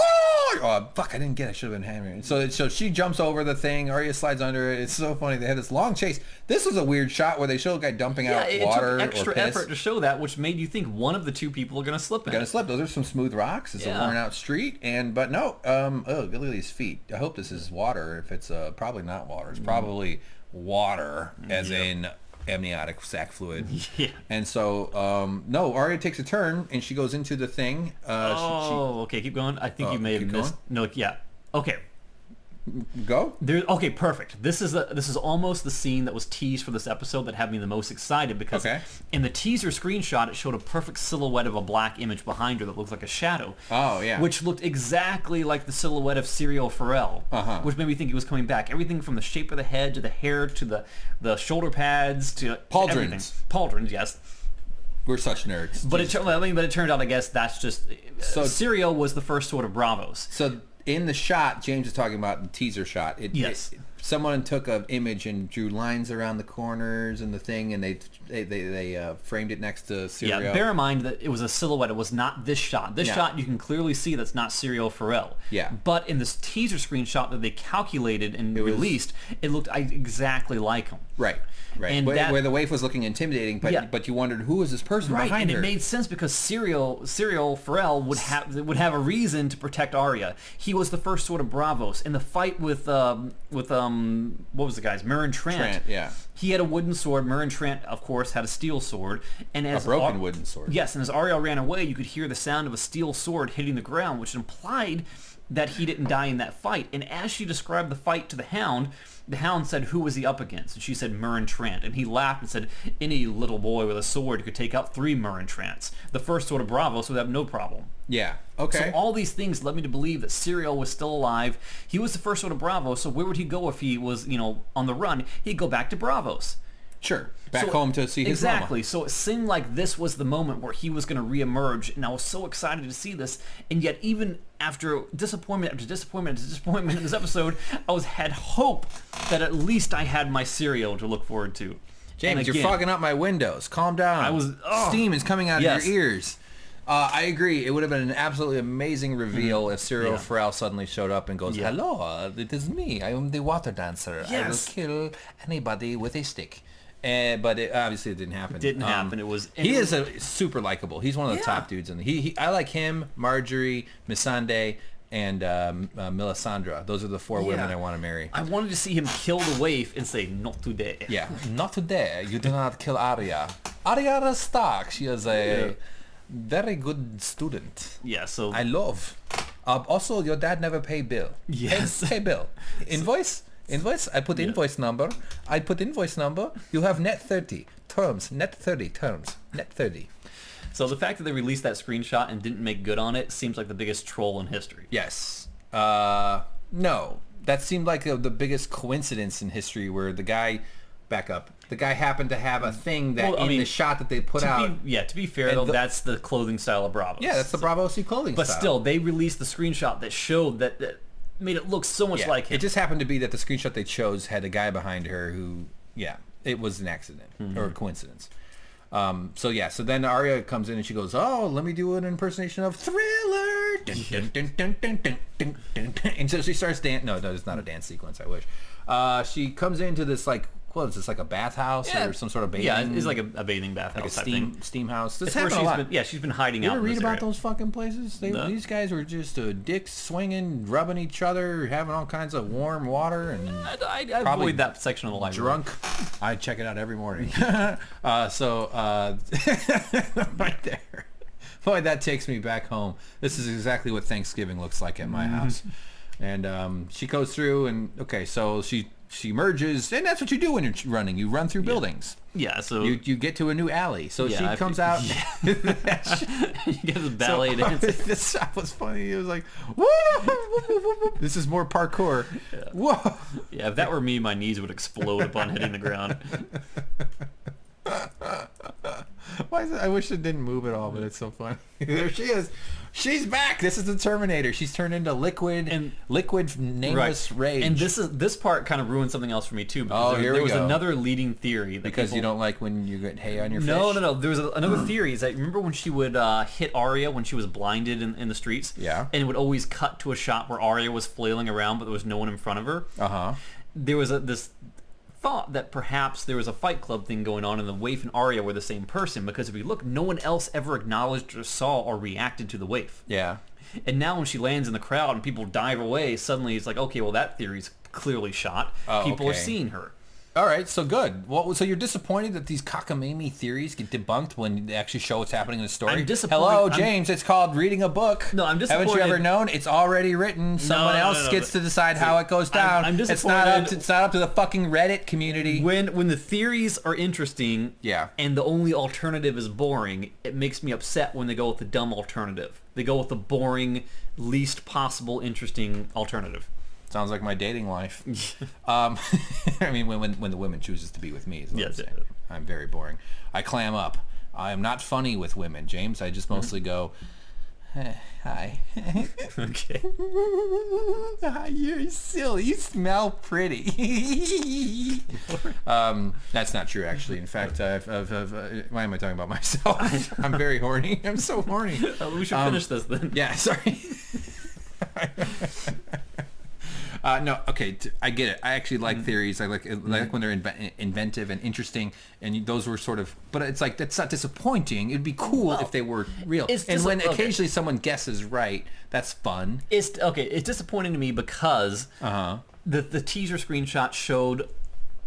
Oh, fuck, I didn't get it. I should have been hammering. So she jumps over the thing. Arya slides under it. It's so funny. They had this long chase. This was a weird shot where they show a guy dumping out water or piss. It took extra effort to show that, which made you think one of the two people are going to slip in. Those are some smooth rocks. It's a worn out street. But no, look at these feet. I hope this is water. If it's probably not water. It's probably water, as in amniotic sac fluid. Yeah. And so, no, Arya takes a turn and she goes into the thing. Okay, keep going. I think you may have missed. No, yeah. Okay. Go. Okay, perfect. This is almost the scene that was teased for this episode that had me the most excited, because in the teaser screenshot it showed a perfect silhouette of a black image behind her that looked like a shadow. Oh yeah. Which looked exactly like the silhouette of Syrio Forel, which made me think he was coming back. Everything from the shape of the head to the hair to the shoulder pads to pauldrons. Everything. Pauldrons, yes. We're such nerds. But it turned out, I guess that's just Syrio was the first sword of Braavos. So in the shot, James is talking about the teaser shot. Someone took an image and drew lines around the corners and the thing, and they framed it next to Syrio. Yeah, bear in mind that it was a silhouette. It was not this shot. This shot, you can clearly see that's not Syrio Forel. Yeah. But in this teaser screenshot that they calculated and released, it looked exactly like him. Right. And where the Waif was looking intimidating, but you wondered, who is this person behind her? And it made sense because Syrio Forel would have a reason to protect Arya. He was the first sword of Braavos. In the fight with what was the guy's? Mereen Trant. He had a wooden sword. Mereen Trant, of course, had a steel sword. And as a broken wooden sword. Yes, and as Arya ran away, you could hear the sound of a steel sword hitting the ground, which implied that he didn't die in that fight. And as she described the fight to the Hound said, who was he up against? And she said, Mereen Trant. And he laughed and said, any little boy with a sword could take out 3 Mereen Trants. The first sword of Braavos would have no problem. Yeah. Okay. So all these things led me to believe that Syrio was still alive. He was the first sword of Braavos, so where would he go if he was, on the run? He'd go back to Braavos. Sure. Back home to see his Exactly. mama. So it seemed like this was the moment where he was going to reemerge, and I was so excited to see this. And yet, even after disappointment after disappointment after disappointment in this episode, I had hope that at least I had my Syrio to look forward to. James, you're fogging up my windows. Calm down. Steam is coming out of your ears. I agree. It would have been an absolutely amazing reveal if Syrio Farrell suddenly showed up and goes, hello, it is me. I am the water dancer. Yes. I will kill anybody with a stick. But obviously it didn't happen. Didn't happen. It was. He is a super likable. He's one of the top dudes in the. I like him, Marjorie, Missandei, and Melisandre. Those are the 4 women I want to marry. I wanted to see him kill the waif and say, not today. Yeah, not today. You do not kill Arya. Arya Stark. She is a very good student. Yeah. So I love. Also, your dad never paid bill. Yes. Pay bill. Invoice. I put invoice number. You have net 30 terms. Net 30 terms. Net 30. So the fact that they released that screenshot and didn't make good on it seems like the biggest troll in history. Yes. No. That seemed like the biggest coincidence in history where the guy... Back up. The guy happened to have a thing that the shot that they put out... To be fair, though, that's the clothing style of Braavos. Yeah, that's the Braavos clothing style. But still, they released the screenshot that showed that made it look so much like him. It just happened to be that the screenshot they chose had a guy behind her who, it was an accident or a coincidence. So then Arya comes in and she goes, oh, let me do an impersonation of Thriller. Dun, dun, dun, dun, dun, dun, dun, dun, dun. And so she starts dancing. No, it's not a dance sequence, I wish. She comes into this is this like a bathhouse or some sort of bathing? Yeah, it's like a bathing bathhouse like a steam house. This happens a lot. She's been hiding out. You ever read about area. Those fucking places? These guys were just dicks swinging, rubbing each other, having all kinds of warm water, and I avoid that section of the library. Drunk. I check it out every morning. Right there. Boy, that takes me back home. This is exactly what Thanksgiving looks like at my house. And she goes through, and so she merges, and that's what you do when you're running. You run through buildings. Yeah, so you get to a new alley. So she comes out. You get the ballet dance. This shot was funny. It was like, woo! This is more parkour. Yeah. Whoa! Yeah, if that were me, my knees would explode upon hitting the ground. Why is it? I wish it didn't move at all, but it's so funny. There she is. She's back. This is the Terminator. She's turned into liquid nameless rage. And this part kind of ruined something else for me too. Because there was another leading theory that you don't like when you get hay on your fish. No. There was another theory. Is that remember when she would hit Arya when she was blinded in the streets? Yeah. And it would always cut to a shot where Arya was flailing around, but there was no one in front of her. There was this thought that perhaps there was a Fight Club thing going on and the Waif and Arya were the same person, because if you look, no one else ever acknowledged or saw or reacted to the Waif. Yeah. And now when she lands in the crowd and people dive away, suddenly it's like, okay, well that theory's clearly shot. People are seeing her. All right, so good. So you're disappointed that these cockamamie theories get debunked when they actually show what's happening in the story? I'm disappointed. Hello, James. It's called reading a book. No, I'm disappointed. Haven't you ever known? It's already written. Someone else gets to decide how it goes down. I'm disappointed. It's not up to the fucking Reddit community. When the theories are interesting, and the only alternative is boring, it makes me upset when they go with the dumb alternative. They go with the boring, least possible interesting alternative. Sounds like my dating life. I mean, when the woman chooses to be with me, is what I'm saying. I'm very boring. I clam up. I am not funny with women, James. I just mostly go, hi. Okay. You're silly. You smell pretty. That's not true, actually. In fact, why am I talking about myself? I'm very horny. I'm so horny. We should finish this then. Yeah, sorry. No, okay, I get it. I actually like theories. I like when they're inventive and interesting, and those were sort of. But it's like that's not disappointing. It'd be cool if they were real. And when occasionally someone guesses right, that's fun. It's disappointing to me because the teaser screenshot showed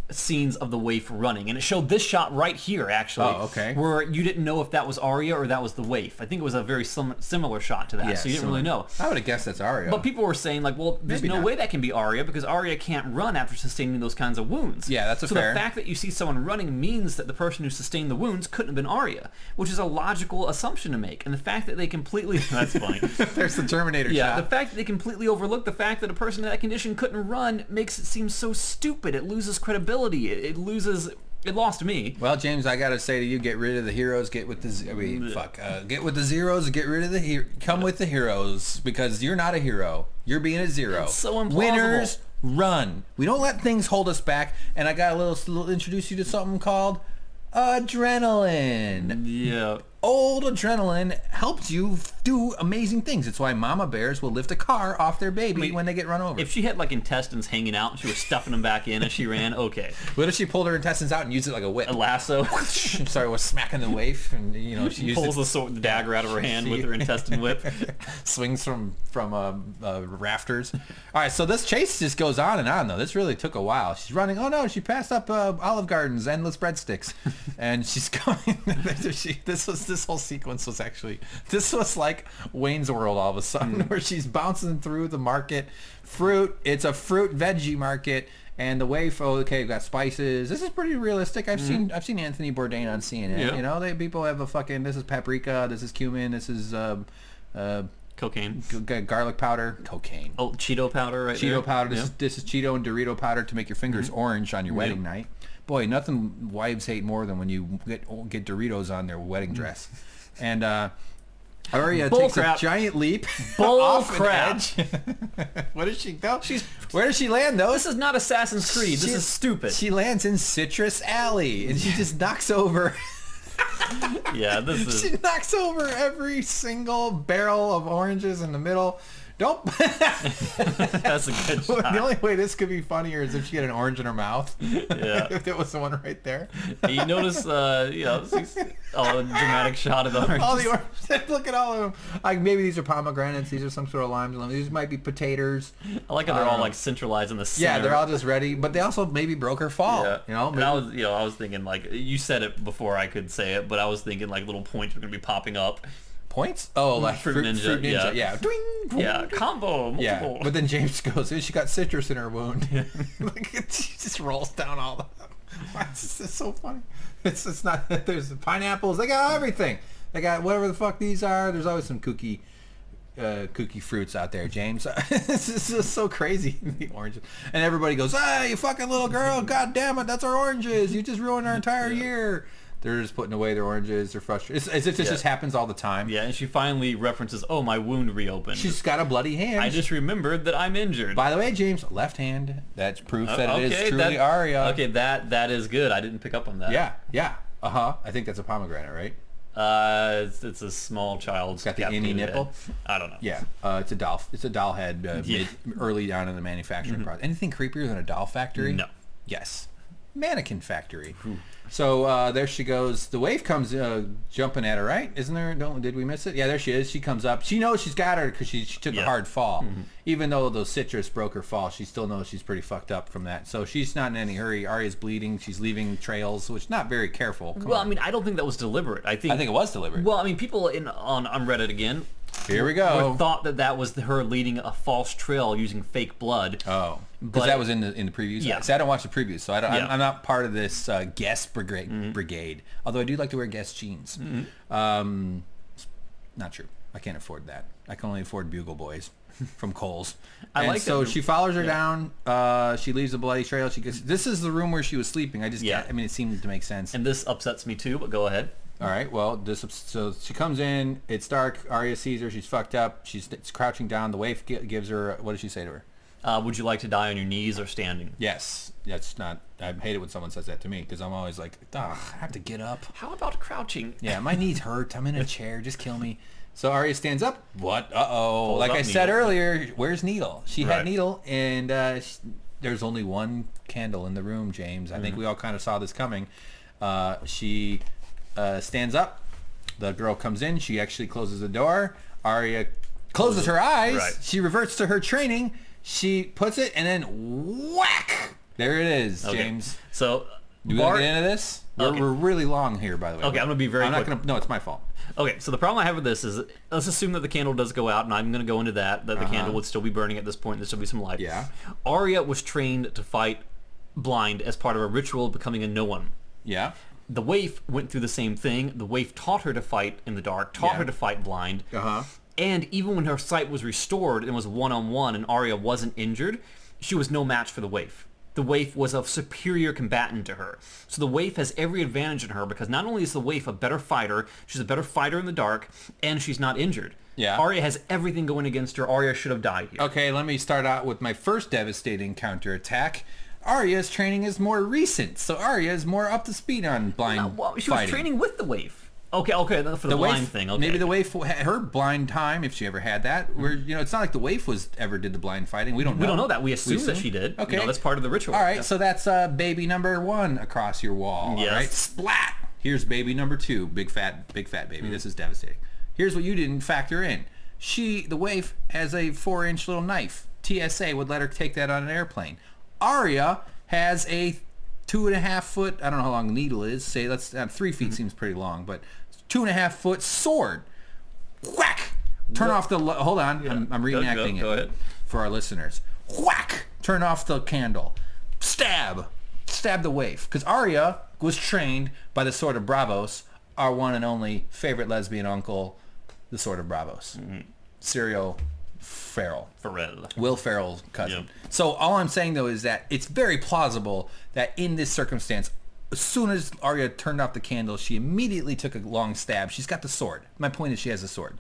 scenes of the Waif running, and it showed this shot right here, actually. Oh, okay. Where you didn't know if that was Arya or that was the Waif. I think it was a very similar shot to that, so you didn't really know. I would have guessed that's Arya. But people were saying, like, well, there's no way that can be Arya because Arya can't run after sustaining those kinds of wounds. Yeah, that's fair. So the fact that you see someone running means that the person who sustained the wounds couldn't have been Arya, which is a logical assumption to make. And the fact that they completely... That's funny. There's the Terminator shot. Yeah, the fact that they completely overlooked the fact that a person in that condition couldn't run makes it seem so stupid. It loses credibility. It lost me. Well, James, I gotta say to you, get rid of the heroes. Get with the get with the zeros. Get rid of the come with the heroes because you're not a hero. You're being a zero. It's so implausible. Winners run. We don't let things hold us back. And I got a little introduce you to something called adrenaline. Yeah. Old adrenaline helps you do amazing things. It's why mama bears will lift a car off their baby when they get run over. If she had like intestines hanging out and she was stuffing them back in as she ran, okay. What if she pulled her intestines out and used it like a whip? A lasso. Sorry, was smacking the waif, and she pulls the dagger out of her hand with her intestine whip. Swings from rafters. All right, so this chase just goes on and on though. This really took a while. She's running. Oh no, she passed up Olive Garden's endless breadsticks, and she's going. This whole sequence was actually like Wayne's World all of a sudden, where she's bouncing through the market. It's a fruit veggie market, and the Waif. Oh, okay, we've got spices. This is pretty realistic. I've seen Anthony Bourdain on CNN. Yeah. People have a fucking. This is paprika. This is cumin. This is cocaine, garlic powder, cocaine. Oh, Cheeto powder, right? Cheeto there. powder. This is Cheeto and Dorito powder to make your fingers orange on your wedding night. Boy, nothing wives hate more than when you get Doritos on their wedding dress. And Arya takes a giant leap off an edge. What does she go? Where does she land though? This is not Assassin's Creed. This is stupid. She lands in Citrus Alley, and she just knocks over. Yeah, She knocks over every single barrel of oranges in the middle. Don't. That's a good shot. The only way this could be funnier is if she had an orange in her mouth. Yeah. If there was the one right there. You notice, a dramatic shot of the oranges. All the oranges. Look at all of them. Like maybe these are pomegranates. These are some sort of limes. These might be potatoes. I like how they're all like centralized in the center. Yeah, they're all just ready. But they also maybe broke her fall. Yeah. Maybe. And I was thinking like you said it before I could say it, but I was thinking like little points were gonna be popping up. Points? Oh, like Fruit Ninja. Yeah. Dwing, yeah, combo. Multiple. Yeah. But then James goes, she got citrus in her wound. She just rolls down all the... It's so funny. It's not... There's pineapples. They got everything. They got whatever the fuck these are. There's always some kooky fruits out there, James. This is just so crazy. The oranges. And everybody goes, hey, you fucking little girl. God damn it. That's our oranges. You just ruined our entire year. They're just putting away their oranges. They're frustrated. It's as if this just happens all the time. Yeah, and she finally references, oh, my wound reopened. She's got a bloody hand. I just remembered that I'm injured. By the way, James, left hand. That's proof that it is truly Arya. Okay, that is good. I didn't pick up on that. Yeah. I think that's a pomegranate, right? It's a small child's. Got the innie nipple. I don't know. Yeah, it's a doll. It's a doll head. Early on in the manufacturing process. Anything creepier than a doll factory? No. Yes. Mannequin factory. So there she goes. The Waif comes jumping at her, right? Isn't there? Did we miss it? Yeah, there she is. She comes up. She knows she's got her because she took a hard fall. Even though those citrus broke her fall, she still knows she's pretty fucked up from that. So she's not in any hurry. Arya's bleeding. She's leaving trails, which not very careful. I mean, I don't think that was deliberate. I think it was deliberate. Well, I mean, people on Reddit again. Here we go. Thought that was her leading a false trail using fake blood. Oh, because that was in the previews. Yeah. See, I don't watch the previews, so I'm not part of this guest brigade. Although I do like to wear guest jeans. Not true. I can't afford that. I can only afford Bugle Boys from Kohl's. She follows her down. She leaves a bloody trail. She gets. This is the room where she was sleeping. I mean, it seemed to make sense. And this upsets me too. But go ahead. All right. Well, so she comes in. It's dark. Arya sees her. She's fucked up. She's crouching down. The Waif gives her. What does she say to her? Would you like to die on your knees or standing? Yes. That's not. I hate it when someone says that to me because I'm always like, I have to get up. How about crouching? Yeah, my knees hurt. I'm in a chair. Just kill me. So Arya stands up. What? Pulls like up I said Needle. earlier, where's Needle? She had Right. Needle, and there's only one candle in the room, James. I think we all kind of saw this coming. She stands up. The girl comes in. She actually closes the door. Arya closes her eyes. Right. She reverts to her training. She puts it, and then whack! There it is, Okay. James. So, Do we want to get into this? Okay. We're really long here, by the way. Okay, I'm going to be very quick. No, it's my fault. Okay, so the problem I have with this is, let's assume that the candle does go out, and I'm going to go into that the candle would still be burning at this point, and there'd still be some light. Yeah. Arya was trained to fight blind as part of a ritual becoming a no one. Yeah. The Waif went through the same thing. The Waif taught her to fight in the dark, taught her to fight blind. Uh-huh. And even when her sight was restored and was one-on-one and Arya wasn't injured, she was no match for the Waif. The Waif was a superior combatant to her. So the Waif has every advantage in her because not only is the Waif a better fighter, she's a better fighter in the dark, and she's not injured. Yeah. Arya has everything going against her. Arya should have died here. Okay, let me start out with my first devastating counterattack. Arya's training is more recent, so Arya is more up to speed on blind Well, she fighting. was training with the Waif. Okay, for the blind Waif, thing. Okay. Maybe the Waif had her blind time, if she ever had that. Where it's not like the Waif ever did the blind fighting. We don't know. We don't know that. We assume that she did. Okay, that's part of the ritual. All right, so that's baby number 1 across your wall. Yes. All right, splat. Here's baby number 2, big fat baby. This is devastating. Here's what you didn't factor in. The Waif has a 4-inch little knife. TSA would let her take that on an airplane. Arya has a 2.5 foot, I don't know how long the needle is, say that's 3 feet seems pretty long, but 2.5 foot sword. Whack! Turn off the, hold on, Yeah. I'm reenacting Go it ahead. for our listeners. Whack! Turn off the candle. Stab the Waif. Because Arya was trained by the Sword of Braavos, our one and only favorite lesbian uncle, the Sword of Braavos. Serial Farrell. Will Ferrell's cousin. Yep. So all I'm saying though is that it's very plausible that in this circumstance, as soon as Arya turned off the candle, she immediately took a long stab. She's got the sword. My point is she has a sword.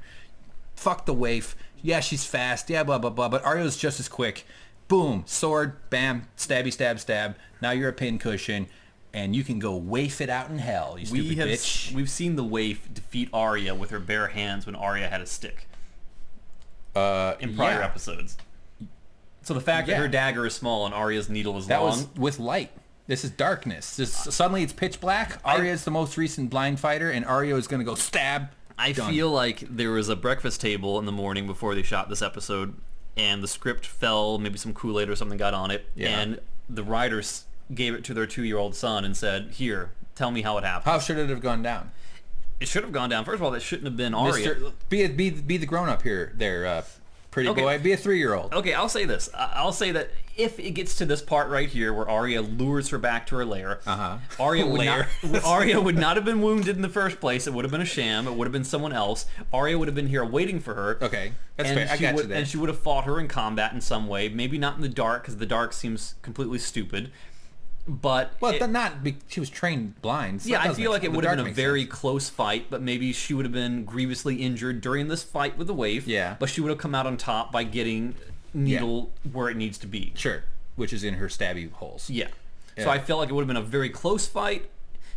Fuck the Waif. Yeah, she's fast. Yeah, blah, blah, blah. But Arya's just as quick. Boom. Sword. Bam. Stabby, stab, stab. Now you're a pincushion. And you can go waif it out in hell, you stupid bitch. We've seen the Waif defeat Arya with her bare hands when Arya had a stick. In prior episodes. So the fact that her dagger is small and Arya's needle is long. That was with light. This is darkness. Suddenly it's pitch black. Arya is the most recent blind fighter, and Arya is going to go stab. I feel like there was a breakfast table in the morning before they shot this episode, and the script fell, maybe some Kool-Aid or something got on it, and the writers gave it to their 2-year-old son and said, here, tell me how it happened. How should it have gone down? It should have gone down. First of all, that shouldn't have been Arya. Be the grown-up here, pretty boy. Be a 3-year-old. Okay, I'll say this. I'll say that if it gets to this part right here where Arya lures her back to her lair, Arya would not have been wounded in the first place. It would have been a sham. It would have been someone else. Arya would have been here waiting for her. Okay, that's fair. I got you there. And she would have fought her in combat in some way. Maybe not in the dark, because the dark seems completely stupid. But she was trained blind. So yeah, I feel like it would have been a very close fight, but maybe she would have been grievously injured during this fight with the Waif. Yeah. But she would have come out on top by getting needle where it needs to be. Sure, which is in her stabby holes. Yeah. So I felt like it would have been a very close fight.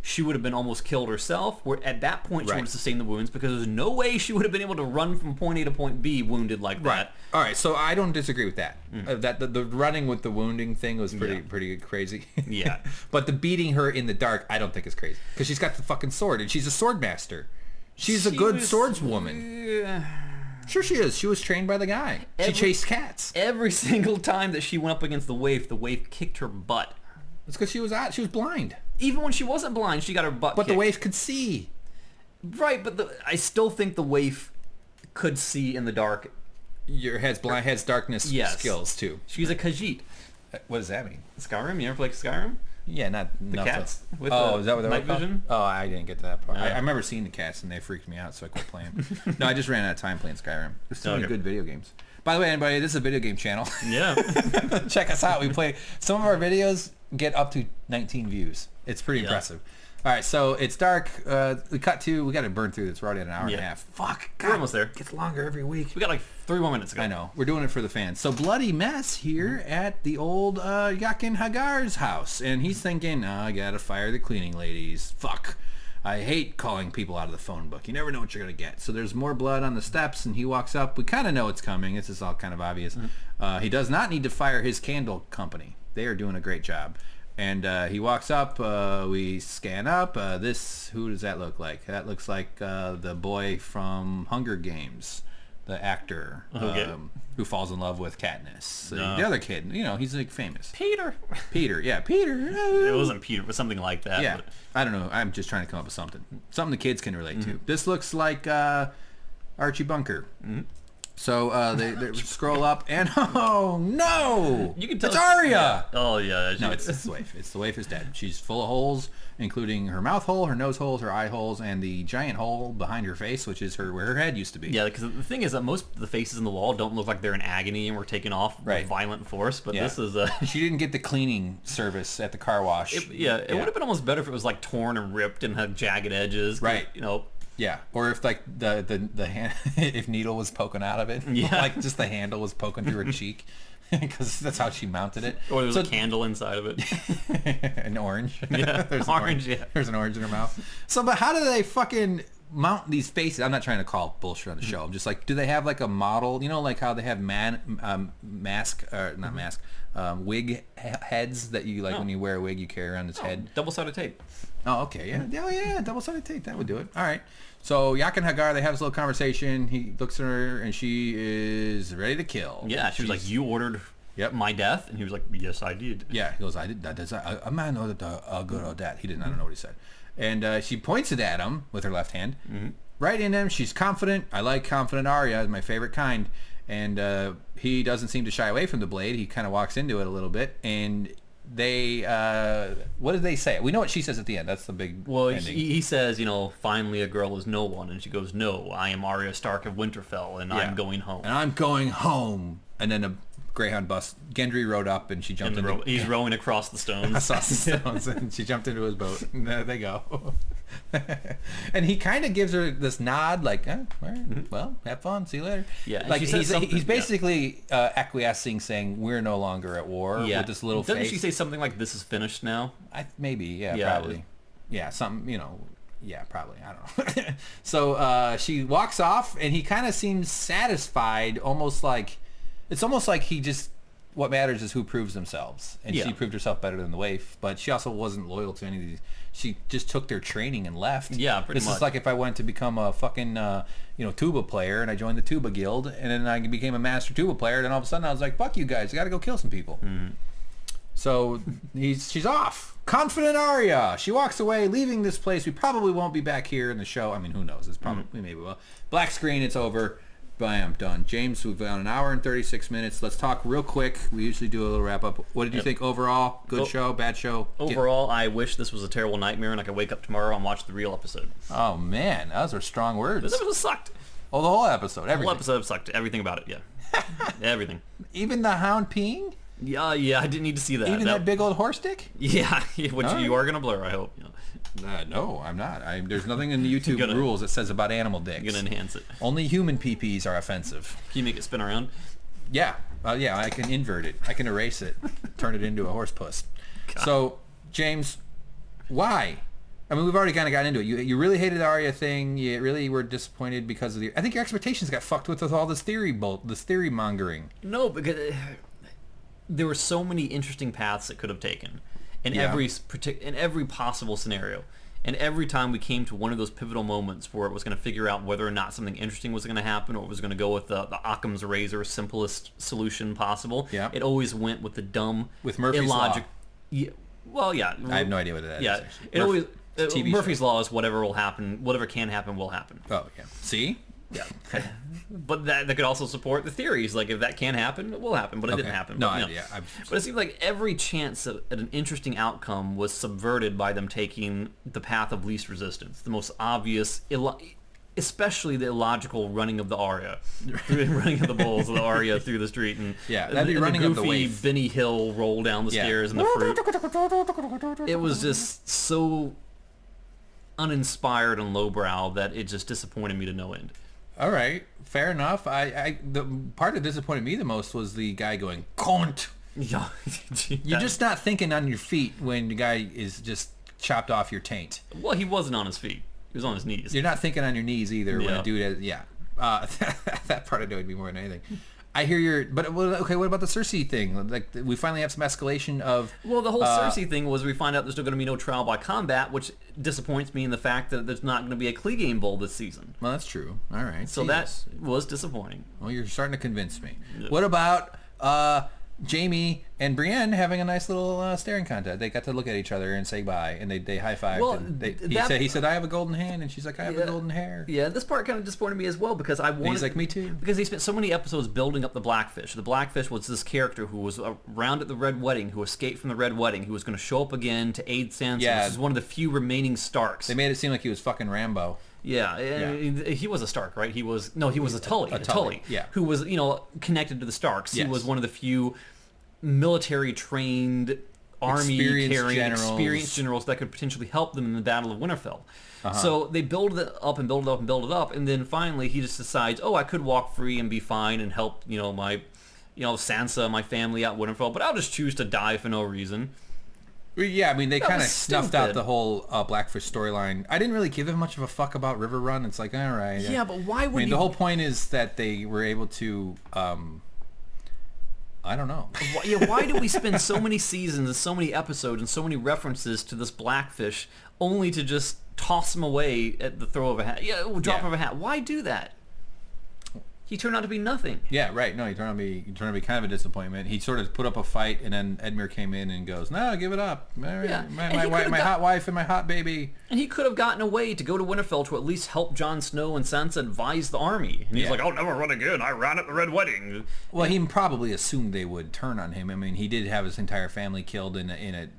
She would have been almost killed herself. Where at that point she would have sustained the wounds because there's no way she would have been able to run from point A to point B wounded like that. All right, so I don't disagree with that. The running with the wounding thing was pretty crazy. Yeah. But the beating her in the dark, I don't think is crazy because she's got the fucking sword and she's a sword master. She's a good swordswoman. Sure she is. She was trained by the guy. She chased cats. Every single time that she went up against the Waif kicked her butt. It's because she was blind. Even when she wasn't blind, she got her butt kicked. The Waif could see. Right, but I still think the Waif could see in the dark. Your head's darkness skills too. She's a Khajiit. What does that mean? Skyrim? You ever play Skyrim? Yeah, not the cats. With is that what they're night vision? Oh, I didn't get to that part. I remember seeing the cats and they freaked me out, so I quit playing. No, I just ran out of time playing Skyrim. There's so many good video games. By the way, anybody, this is a video game channel. Yeah. Check us out. We play. Some of our videos get up to 19 views. It's pretty impressive. All right, so it's dark. We got to burn through this. We're already at an hour and a half. Fuck. God, we're almost there. It gets longer every week. We got like 3 more minutes to go. I know. We're doing it for the fans. So bloody mess here at the old Jaqen H'ghar's house. And he's thinking, I got to fire the cleaning ladies. Fuck. I hate calling people out of the phone book. You never know what you're going to get. So there's more blood on the steps, and he walks up. We kind of know it's coming. This is all kind of obvious. He does not need to fire his candle company. They are doing a great job. And he walks up. We scan up. Who does that look like? That looks like the boy from Hunger Games, the actor. Okay. who falls in love with Katniss. The other kid, you know, he's like famous. Peter. Peter. It wasn't Peter, but something like that. Yeah. But... I don't know. I'm just trying to come up with something the kids can relate to. This looks like Archie Bunker. So they scroll up, and oh no! You can tell it's Arya. Yeah. Oh yeah. No, it's the Waif. It's the Waif is dead. She's full of holes, including her mouth hole, her nose holes, her eye holes, and the giant hole behind her face, which is where her head used to be. Yeah, because the thing is that most of the faces in the wall don't look like they're in agony and were taken off with violent force. But this is she didn't get the cleaning service at the car wash. It would have been almost better if it was like torn and ripped and had jagged edges. Right. You know. Yeah, or if like the hand, if needle was poking out of it, like just the handle was poking through her cheek, because that's how she mounted it. Or there was a candle inside of it. An orange. Yeah, there's orange. Yeah, there's an orange in her mouth. So, but how do they fucking mount these faces? I'm not trying to call bullshit on the show. I'm just like, do they have like a model? You know, like how they have wig heads that you like when you wear a wig, you carry around this head. Double-sided tape. Oh, okay, yeah. Oh, yeah, double-sided tape. That would do it. All right. So, Jaqen H'ghar, they have this little conversation. He looks at her, and she is ready to kill. Yeah, she was like, you ordered my death? And he was like, yes, I did. Yeah, he goes, I did. A man ordered a good or that. He didn't. I don't know what he said. And she points it at him with her left hand. Right in him. She's confident. I like confident Arya. Is my favorite kind. And he doesn't seem to shy away from the blade. He kind of walks into it a little bit. And... they what did they say? We know what she says at the end. That's the big ending. He says, you know, finally a girl is no one, and she goes, no, I am Arya Stark of Winterfell, and I'm going home. And I'm going home. And then a Greyhound bus, Gendry rode up, and she jumped in. He's rowing across the stones. Across the stones, and she jumped into his boat. And there they go. And he kind of gives her this nod, like, all right, well, have fun, see you later. Yeah, like he's basically acquiescing, saying we're no longer at war with this little Doesn't face. she say something like, this is finished now? Maybe, probably. Yeah, something, you know. Yeah, probably. I don't know. So she walks off, and he kind of seems satisfied, almost like he just, what matters is who proves themselves. And she proved herself better than the Waif, but she also wasn't loyal to any of these. She just took their training and left. Yeah, pretty much. This is like if I went to become a fucking, tuba player, and I joined the tuba guild, and then I became a master tuba player, and then all of a sudden I was like, fuck you guys, I gotta go kill some people. So she's off. Confident Arya. She walks away, leaving this place. We probably won't be back here in the show. I mean, who knows? It's probably, we maybe will. Black screen, it's over. Bam, done. James, we've got an hour and 36 minutes. Let's talk real quick. We usually do a little wrap-up. What did you think overall? Good show? Bad show? Overall, I wish this was a terrible nightmare and I could wake up tomorrow and watch the real episode. Oh, man. Those are strong words. This episode sucked. Oh, the whole episode. Everything. The whole episode sucked. Everything about it, yeah. Everything. Even the Hound peeing? Yeah, I didn't need to see that. Even that big old horse dick? Yeah, which you are going to blur, I hope. No, I'm not. There's nothing in the YouTube rules that says about animal dicks. You're going to enhance it. Only human PPs are offensive. Can you make it spin around? Yeah. I can invert it. I can erase it. Turn it into a horse puss. God. So, James, why? I mean, we've already kind of gotten into it. You really hated the Arya thing. You really were disappointed because of I think your expectations got fucked with all this theory mongering. No, because there were so many interesting paths it could have taken in every possible scenario. And every time we came to one of those pivotal moments where it was going to figure out whether or not something interesting was going to happen, or it was going to go with the Occam's razor simplest solution possible, it always went with the dumb, with Murphy's Law. Yeah, well, yeah. I have no idea what that is. Yeah, it always Murphy's Law is whatever will happen, whatever can happen will happen. Oh yeah. See. Yeah, but that could also support the theories. Like, if that can happen, it will happen, but it didn't happen. But it seems like every chance at an interesting outcome was subverted by them taking the path of least resistance. The most obvious, especially the illogical running of the Arya, running of the bulls of the Arya through the street, and that'd be running the goofy up the Waif. Benny Hill roll down the stairs and the fruit. It was just so uninspired and lowbrow that it just disappointed me to no end. All right, fair enough. The part that disappointed me the most was the guy going, "Cunt." Yeah, you're just not thinking on your feet when the guy is just chopped off your taint. Well, he wasn't on his feet. He was on his knees. You're not thinking on your knees either when a dude has, that part annoyed me more than anything. I hear your... But, okay, what about the Cersei thing? Like, we finally have some escalation of... Well, the whole Cersei thing was we find out there's still going to be no trial by combat, which disappoints me in the fact that there's not going to be a Clegane Bowl this season. Well, that's true. All right. So that was disappointing. Well, you're starting to convince me. Yeah. What about Jaime and Brienne having a nice little staring contest? They got to look at each other and say bye, and they high-fived. Well, and he said, I have a golden hand, and she's like, I have a golden hair. Yeah, this part kind of disappointed me as well, because I wanted... And he's like, me too. Because he spent so many episodes building up the Blackfish. The Blackfish was this character who was around at the Red Wedding, who escaped from the Red Wedding, who was going to show up again to aid Sansa. Yeah. This is one of the few remaining Starks. They made it seem like he was fucking Rambo. Yeah, he was a Stark, right? He was a Tully. A Tully, yeah. Who was, connected to the Starks. Yes. He was one of the few military trained experienced generals that could potentially help them in the Battle of Winterfell. So they build it up and build it up and build it up, and then finally he just decides, I could walk free and be fine and help, my, Sansa, my family out in Winterfell, but I'll just choose to die for no reason. Yeah, I mean, they kind of snuffed out the whole Blackfish storyline. I didn't really give him much of a fuck about Riverrun. It's like, all right. Yeah, but why would the whole point is that they were able to... I don't know. Why do we spend so many seasons and so many episodes and so many references to this Blackfish only to just toss him away at the throw of a hat? Drop of a hat. Why do that? He turned out to be nothing. Yeah, right. No, he turned out to be kind of a disappointment. He sort of put up a fight, and then Edmure came in and goes, "No, give it up. Yeah. My hot wife and my hot baby." And he could have gotten away to go to Winterfell to at least help Jon Snow and Sansa advise the army. And he's like, "I'll never run again. I ran at the Red Wedding." Well, he probably assumed they would turn on him. I mean, he did have his entire family killed in a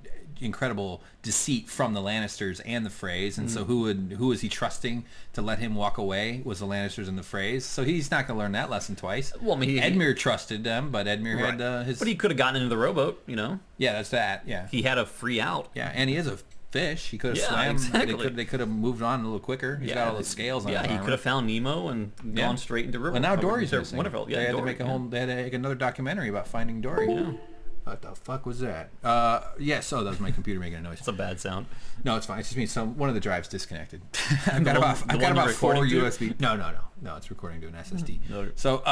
incredible deceit from the Lannisters and the Freys, and so who was he trusting to let him walk away? Was the Lannisters and the Freys. So he's not going to learn that lesson twice. Well, I mean, Edmure trusted them, but Edmure had his... But he could have gotten into the rowboat, Yeah, that's that, yeah. He had a free out. Yeah, and he is a fish. He could have swam. Exactly. They could have moved on a little quicker. He's got all the scales on his he armor. could have found Nemo and gone straight into Riverrun. Well, now Dory's missing. Winterfell. Yeah, they had to make they had to make another documentary about finding Dory. Yeah. What the fuck was that? So that was my computer making a noise. It's a bad sound. No, it's fine. It just means one of the drives disconnected. I've got about 4 USB. No, it's recording to an SSD. So,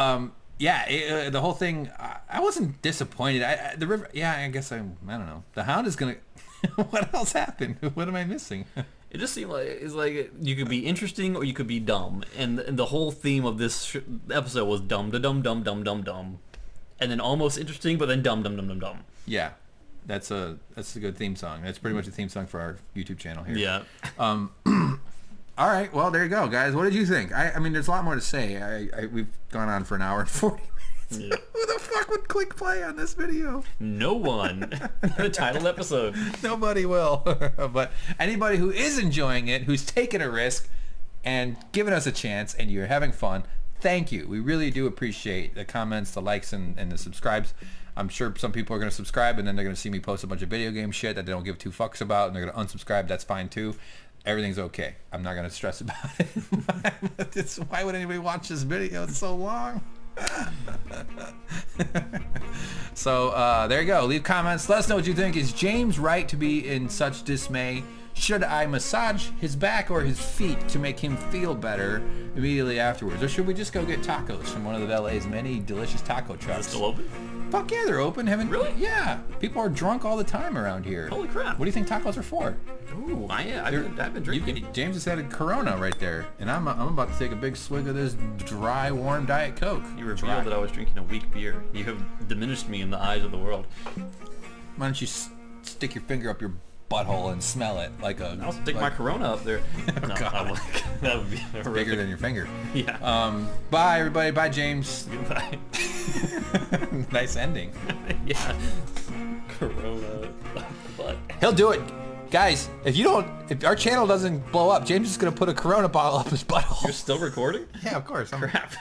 the whole thing, I wasn't disappointed. I guess I don't know. The Hound is going to... What else happened? What am I missing? It just seemed like it's like you could be interesting or you could be dumb. And the whole theme of this episode was dumb to dumb, dumb, dumb, dumb, dumb. And then almost interesting, but then dumb, dumb, dumb, dumb, dumb. Yeah, that's a good theme song. That's pretty much a theme song for our YouTube channel here. Yeah. All right, well, there you go, guys. What did you think? I mean, there's a lot more to say. We've gone on for an hour and 40 minutes. Yeah. Who the fuck would click play on this video? No one. The title episode. Nobody will. But anybody who is enjoying it, who's taking a risk and giving us a chance, and you're having fun, thank you. We really do appreciate the comments, the likes, and the subscribes. I'm sure some people are going to subscribe, and then they're going to see me post a bunch of video game shit that they don't give two fucks about, and they're going to unsubscribe. That's fine, too. Everything's okay. I'm not going to stress about it. Why would anybody watch this video? It's so long. So, there you go. Leave comments. Let us know what you think. Is James right to be in such dismay? Should I massage his back or his feet to make him feel better immediately afterwards? Or should we just go get tacos from one of the LA's many delicious taco trucks? Is it still open? Fuck yeah, they're open. Really? Yeah. People are drunk all the time around here. Holy crap. What do you think tacos are for? Ooh, I've been drinking. James just had a Corona right there, and I'm about to take a big swig of this dry, warm Diet Coke. You revealed that I was drinking a weak beer. You have diminished me in the eyes of the world. Why don't you stick your finger up your butthole and smell it like a... I'll stick my Corona up there. No, God. That would be it's bigger than your finger. Yeah. Bye, everybody. Bye, James. Goodbye. Nice ending. Yeah. Corona butt. He'll do it. Guys, if our channel doesn't blow up, James is going to put a Corona bottle up his butthole. You're still recording? Yeah, of course. Crap.